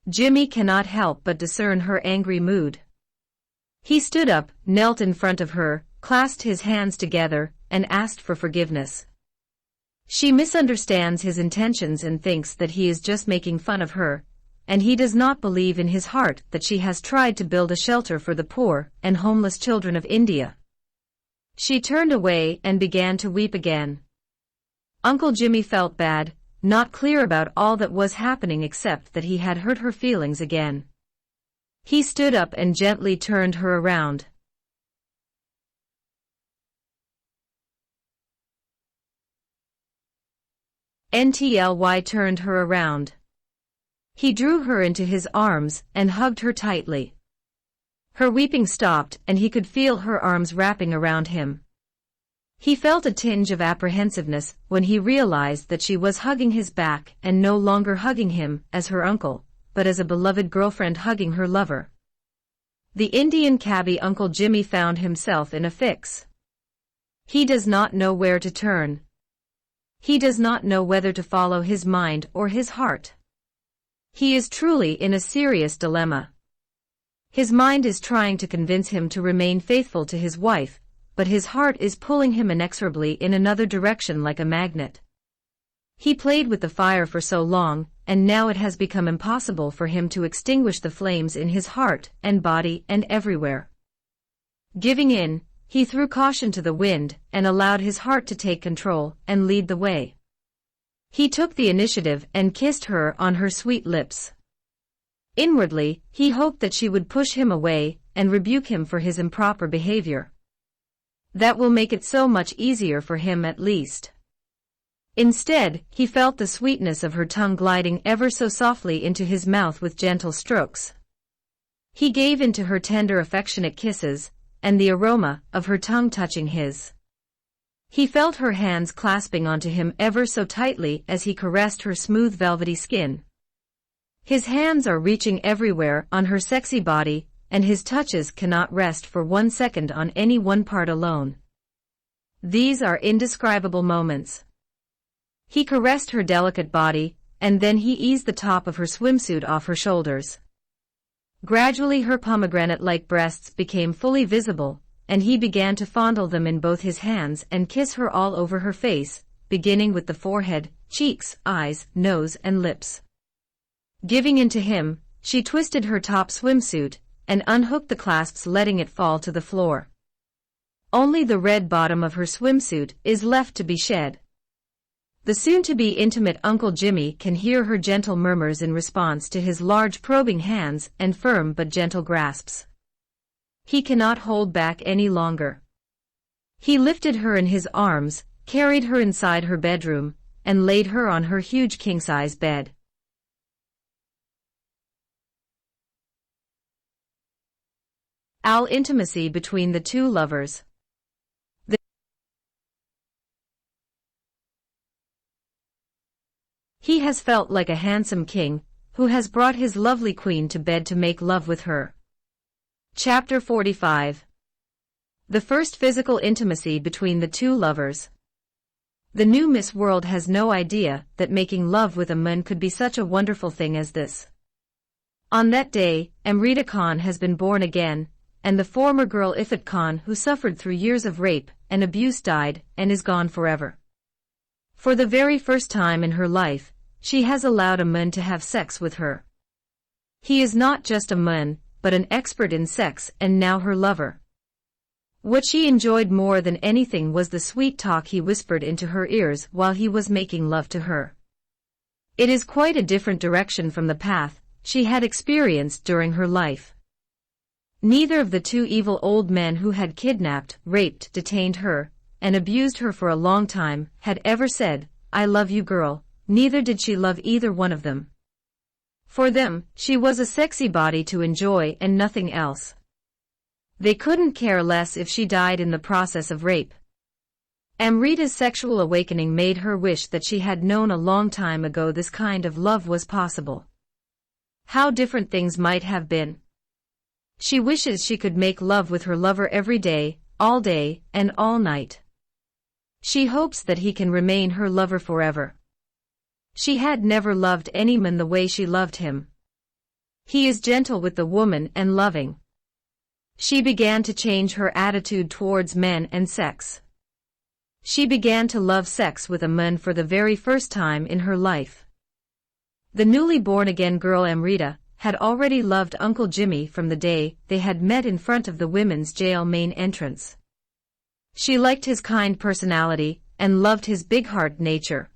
Jimmy cannot help but discern her angry mood. He stood up, knelt in front of her, clasped his hands together, and asked for forgiveness. She misunderstands his intentions and thinks that he is just making fun of her, and he does not believe in his heart that she has tried to build a shelter for the poor and homeless children of India. She turned away and began to weep again. Uncle Jimmy felt bad, not clear about all that was happening except that he had hurt her feelings again. He stood up and gently turned her around. Ntly turned her around. He drew her into his arms and hugged her tightly. Her weeping stopped and he could feel her arms wrapping around him. He felt a tinge of apprehensiveness when he realized that she was hugging his back and no longer hugging him as her uncle, but as a beloved girlfriend hugging her lover. The Indian cabbie Uncle Jimmy found himself in a fix. He does not know where to turn. He does not know whether to follow his mind or his heart. He is truly in a serious dilemma. His mind is trying to convince him to remain faithful to his wife, but his heart is pulling him inexorably in another direction like a magnet. He played with the fire for so long, and now it has become impossible for him to extinguish the flames in his heart and body and everywhere. Giving in, he threw caution to the wind and allowed his heart to take control and lead the way. He took the initiative and kissed her on her sweet lips. Inwardly, he hoped that she would push him away and rebuke him for his improper behavior. That will make it so much easier for him at least. Instead, he felt the sweetness of her tongue gliding ever so softly into his mouth with gentle strokes. He gave in to her tender affectionate kisses, and the aroma of her tongue touching his. He felt her hands clasping onto him ever so tightly as he caressed her smooth velvety skin. His hands are reaching everywhere on her sexy body, and his touches cannot rest for 1 second on any one part alone. These are indescribable moments. He caressed her delicate body, and then he eased the top of her swimsuit off her shoulders. Gradually her pomegranate-like breasts became fully visible, and he began to fondle them in both his hands and kiss her all over her face, beginning with the forehead, cheeks, eyes, nose and lips. Giving in to him, she twisted her top swimsuit and unhooked the clasps, letting it fall to the floor. Only the red bottom of her swimsuit is left to be shed. The soon-to-be intimate Uncle Jimmy can hear her gentle murmurs in response to his large probing hands and firm but gentle grasps. He cannot hold back any longer. He lifted her in his arms, carried her inside her bedroom, and laid her on her huge king-size bed. Intimacy between the two lovers. He has felt like a handsome king, who has brought his lovely queen to bed to make love with her. Chapter 45. The first physical intimacy between the two lovers. The new Miss World has no idea that making love with a man could be such a wonderful thing as this. On that day, Amrita Khan has been born again, and the former girl Ifat Khan, who suffered through years of rape and abuse, died and is gone forever. For the very first time in her life, she has allowed a man to have sex with her. He is not just a man, but an expert in sex and now her lover. What she enjoyed more than anything was the sweet talk he whispered into her ears while he was making love to her. It is quite a different direction from the path she had experienced during her life. Neither of the two evil old men who had kidnapped, raped, detained her, and abused her for a long time had ever said, "I love you, girl." Neither did she love either one of them. For them, she was a sexy body to enjoy and nothing else. They couldn't care less if she died in the process of rape. Amrita's sexual awakening made her wish that she had known a long time ago this kind of love was possible. How different things might have been. She wishes she could make love with her lover every day, and all night. She hopes that he can remain her lover forever. She had never loved any man the way she loved him. He is gentle with the woman and loving. She began to change her attitude towards men and sex. She began to love sex with a man for the very first time in her life. The newly born-again girl Amrita had already loved Uncle Jimmy from the day they had met in front of the women's jail main entrance. She liked his kind personality and loved his big-heart nature.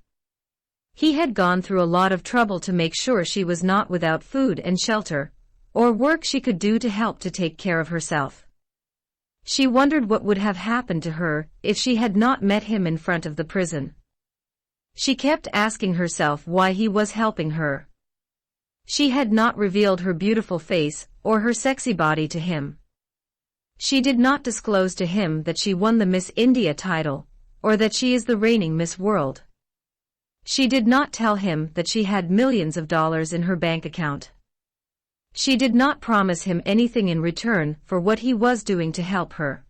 He had gone through a lot of trouble to make sure she was not without food and shelter, or work she could do to help to take care of herself. She wondered what would have happened to her if she had not met him in front of the prison. She kept asking herself why he was helping her. She had not revealed her beautiful face or her sexy body to him. She did not disclose to him that she won the Miss India title, or that she is the reigning Miss World. She did not tell him that she had millions of dollars in her bank account. She did not promise him anything in return for what he was doing to help her.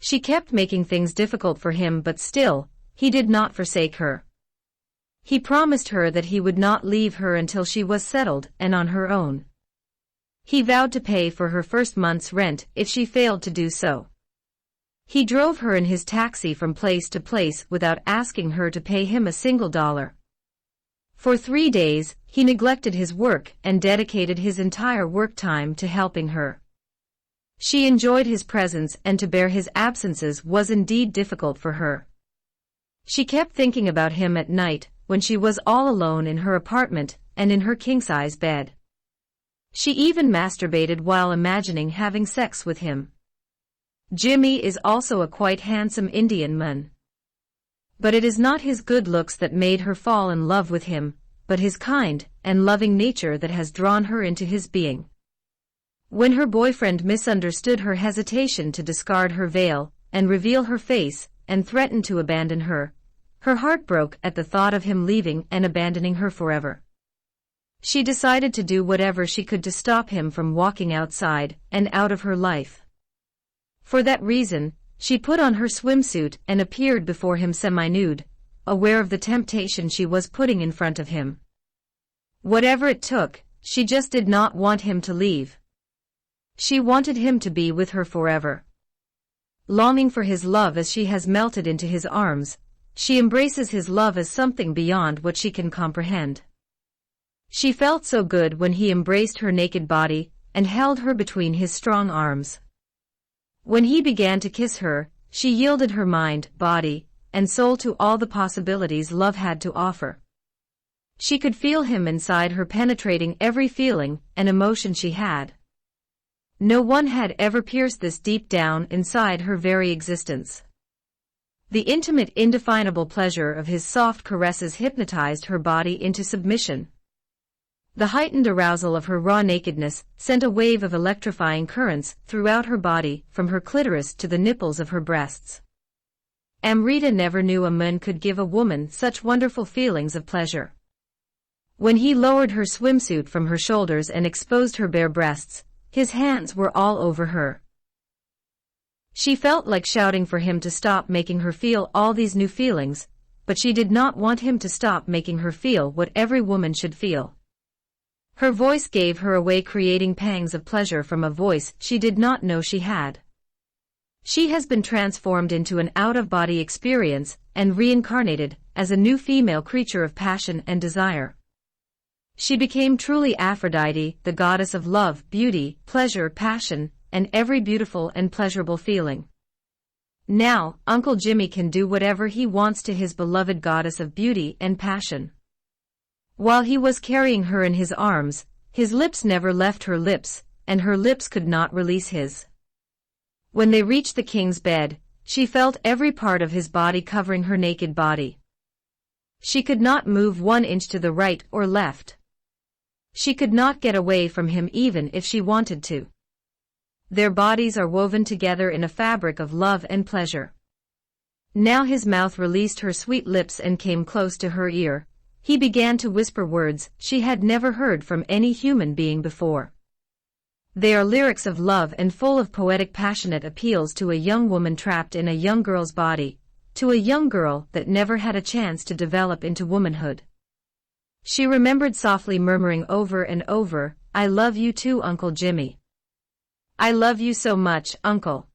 She kept making things difficult for him, but still, he did not forsake her. He promised her that he would not leave her until she was settled and on her own. He vowed to pay for her first month's rent if she failed to do so. He drove her in his taxi from place to place without asking her to pay him a single dollar. For 3 days, he neglected his work and dedicated his entire work time to helping her. She enjoyed his presence, and to bear his absences was indeed difficult for her. She kept thinking about him at night, when she was all alone in her apartment and in her king-size bed. She even masturbated while imagining having sex with him. Jimmy is also a quite handsome Indian man. But it is not his good looks that made her fall in love with him, but his kind and loving nature that has drawn her into his being. When her boyfriend misunderstood her hesitation to discard her veil and reveal her face and threatened to abandon her, her heart broke at the thought of him leaving and abandoning her forever. She decided to do whatever she could to stop him from walking outside and out of her life. For that reason, she put on her swimsuit and appeared before him semi-nude, aware of the temptation she was putting in front of him. Whatever it took, she just did not want him to leave. She wanted him to be with her forever. Longing for his love as she has melted into his arms, she embraces his love as something beyond what she can comprehend. She felt so good when he embraced her naked body and held her between his strong arms. When he began to kiss her, she yielded her mind, body, and soul to all the possibilities love had to offer. She could feel him inside her, penetrating every feeling and emotion she had. No one had ever pierced this deep down inside her very existence. The intimate, indefinable pleasure of his soft caresses hypnotized her body into submission. The heightened arousal of her raw nakedness sent a wave of electrifying currents throughout her body, from her clitoris to the nipples of her breasts. Amrita never knew a man could give a woman such wonderful feelings of pleasure. When he lowered her swimsuit from her shoulders and exposed her bare breasts, his hands were all over her. She felt like shouting for him to stop making her feel all these new feelings, but she did not want him to stop making her feel what every woman should feel. Her voice gave her away, creating pangs of pleasure from a voice she did not know she had. She has been transformed into an out-of-body experience and reincarnated as a new female creature of passion and desire. She became truly Aphrodite, the goddess of love, beauty, pleasure, passion, and every beautiful and pleasurable feeling. Now, Uncle Jimmy can do whatever he wants to his beloved goddess of beauty and passion. While he was carrying her in his arms, his lips never left her lips, and her lips could not release his. When they reached the king's bed, she felt every part of his body covering her naked body. She could not move 1 inch to the right or left. She could not get away from him even if she wanted to. Their bodies are woven together in a fabric of love and pleasure. Now his mouth released her sweet lips and came close to her ear. He began to whisper words she had never heard from any human being before. They are lyrics of love and full of poetic, passionate appeals to a young woman trapped in a young girl's body, to a young girl that never had a chance to develop into womanhood. She remembered softly murmuring over and over, "I love you too, Uncle Jimmy. I love you so much, Uncle."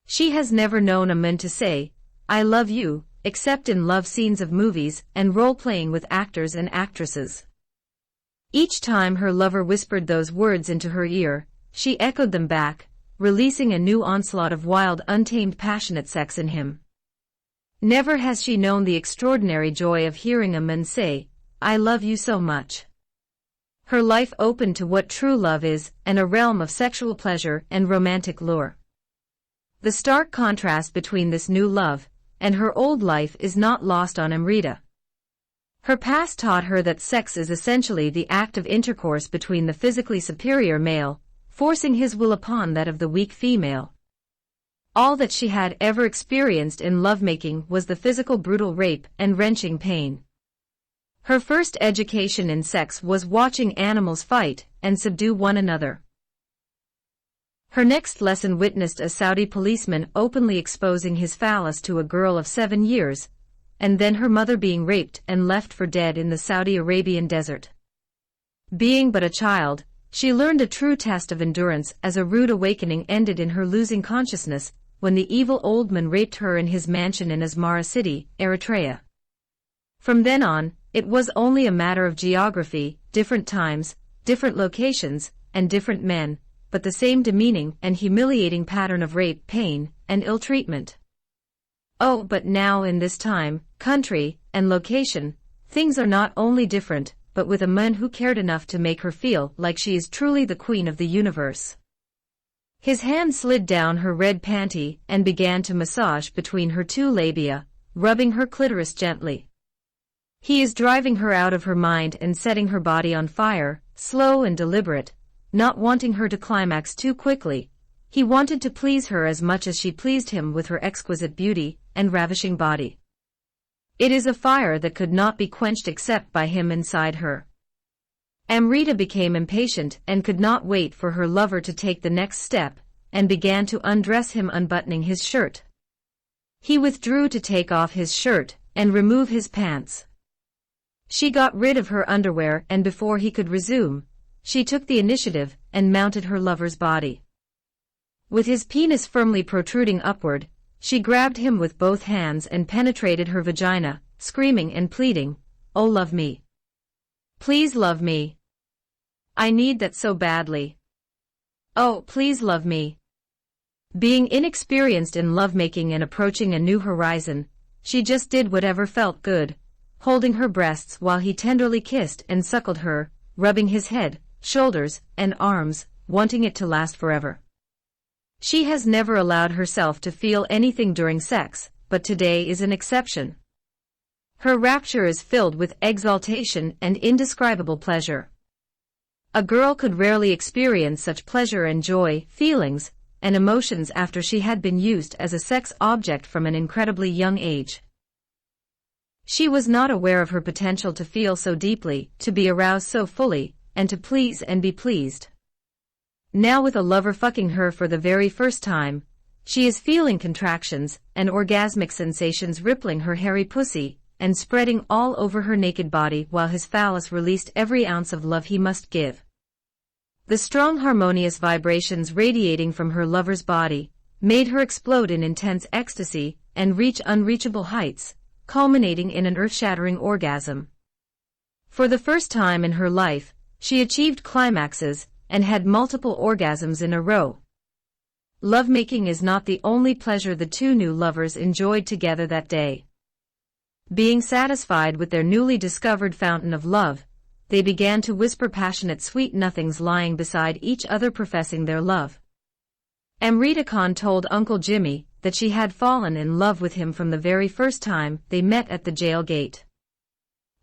She has never known a man to say, "I love you," except in love scenes of movies and role-playing with actors and actresses. Each time her lover whispered those words into her ear, she echoed them back, releasing a new onslaught of wild, untamed, passionate sex in him. Never has she known the extraordinary joy of hearing a man say, "I love you so much." Her life opened to what true love is, and a realm of sexual pleasure and romantic lure. The stark contrast between this new love and her old life is not lost on Amrita. Her past taught her that sex is essentially the act of intercourse between the physically superior male, forcing his will upon that of the weak female. All that she had ever experienced in lovemaking was the physical brutal rape and wrenching pain. Her first education in sex was watching animals fight and subdue one another. Her next lesson witnessed a Saudi policeman openly exposing his phallus to a girl of 7 years, and then her mother being raped and left for dead in the Saudi Arabian desert. Being but a child, she learned a true test of endurance as a rude awakening ended in her losing consciousness when the evil old man raped her in his mansion in Asmara City, Eritrea. From then on, it was only a matter of geography, different times, different locations, and different men, but the same demeaning and humiliating pattern of rape, pain, and ill-treatment. Oh, but now in this time, country, and location, things are not only different, but with a man who cared enough to make her feel like she is truly the queen of the universe. His hand slid down her red panty and began to massage between her 2 labia, rubbing her clitoris gently. He is driving her out of her mind and setting her body on fire, slow and deliberate, not wanting her to climax too quickly. He wanted to please her as much as she pleased him with her exquisite beauty and ravishing body. It is a fire that could not be quenched except by him inside her. Amrita became impatient and could not wait for her lover to take the next step, and began to undress him, unbuttoning his shirt. He withdrew to take off his shirt, and remove his pants. She got rid of her underwear, and before he could resume, she took the initiative and mounted her lover's body. With his penis firmly protruding upward, she grabbed him with both hands and penetrated her vagina, screaming and pleading, "Oh, love me. Please love me. I need that so badly. Oh, please love me." Being inexperienced in lovemaking and approaching a new horizon, she just did whatever felt good, holding her breasts while he tenderly kissed and suckled her, rubbing his head, shoulders, and arms, wanting it to last forever. She has never allowed herself to feel anything during sex, but today is an exception. Her rapture is filled with exaltation and indescribable pleasure. A girl could rarely experience such pleasure and joy, feelings, and emotions after she had been used as a sex object from an incredibly young age. She was not aware of her potential to feel so deeply, to be aroused so fully, and to please and be pleased. Now, with a lover fucking her for the very first time, she is feeling contractions and orgasmic sensations rippling her hairy pussy and spreading all over her naked body while his phallus released every ounce of love he must give. The strong harmonious vibrations radiating from her lover's body made her explode in intense ecstasy and reach unreachable heights, culminating in an earth-shattering orgasm. For the first time in her life, she achieved climaxes and had multiple orgasms in a row. Lovemaking is not the only pleasure the two new lovers enjoyed together that day. Being satisfied with their newly discovered fountain of love, they began to whisper passionate sweet nothings lying beside each other professing their love. Amrita Khan told Uncle Jimmy that she had fallen in love with him from the very first time they met at the jail gate.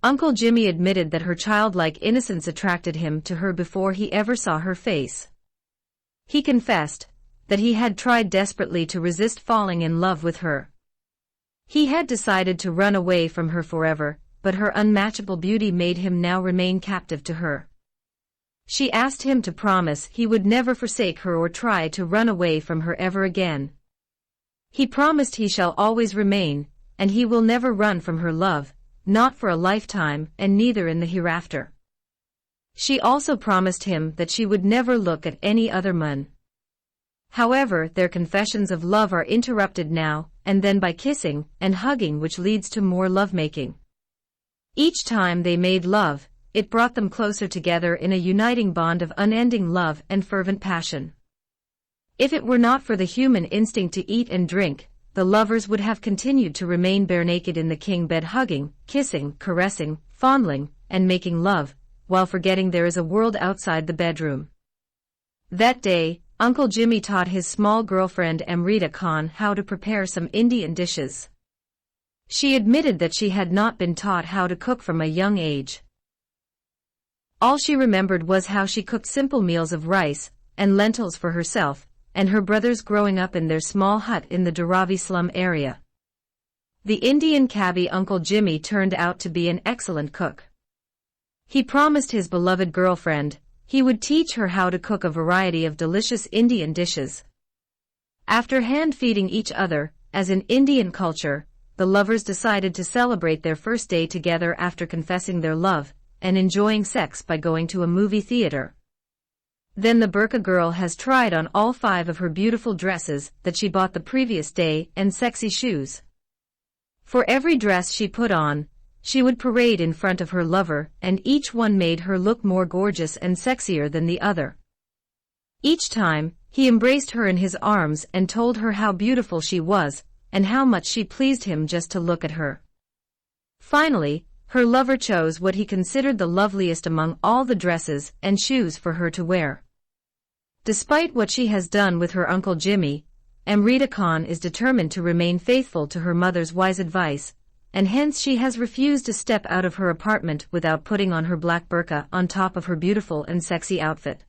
Uncle Jimmy admitted that her childlike innocence attracted him to her before he ever saw her face. He confessed that he had tried desperately to resist falling in love with her. He had decided to run away from her forever, but her unmatchable beauty made him now remain captive to her. She asked him to promise he would never forsake her or try to run away from her ever again. He promised he shall always remain, and he will never run from her love, not for a lifetime and neither in the hereafter. She also promised him that she would never look at any other man. However, their confessions of love are interrupted now and then by kissing and hugging, which leads to more lovemaking. Each time they made love, it brought them closer together in a uniting bond of unending love and fervent passion. If it were not for the human instinct to eat and drink, the lovers would have continued to remain bare naked in the king bed, hugging, kissing, caressing, fondling, and making love, while forgetting there is a world outside the bedroom. That day, Uncle Jimmy taught his small girlfriend Amrita Khan how to prepare some Indian dishes. She admitted that she had not been taught how to cook from a young age. All she remembered was how she cooked simple meals of rice and lentils for herself and her brothers growing up in their small hut in the Dharavi slum area. The Indian cabbie Uncle Jimmy turned out to be an excellent cook. He promised his beloved girlfriend he would teach her how to cook a variety of delicious Indian dishes. After hand-feeding each other, as in Indian culture, the lovers decided to celebrate their first day together after confessing their love and enjoying sex by going to a movie theater. Then the burqa girl has tried on all 5 of her beautiful dresses that she bought the previous day and sexy shoes. For every dress she put on, she would parade in front of her lover, and each one made her look more gorgeous and sexier than the other. Each time, he embraced her in his arms and told her how beautiful she was, and how much she pleased him just to look at her. Finally, her lover chose what he considered the loveliest among all the dresses and shoes for her to wear. Despite what she has done with her Uncle Jimmy, Amrita Khan is determined to remain faithful to her mother's wise advice, and hence she has refused to step out of her apartment without putting on her black burqa on top of her beautiful and sexy outfit.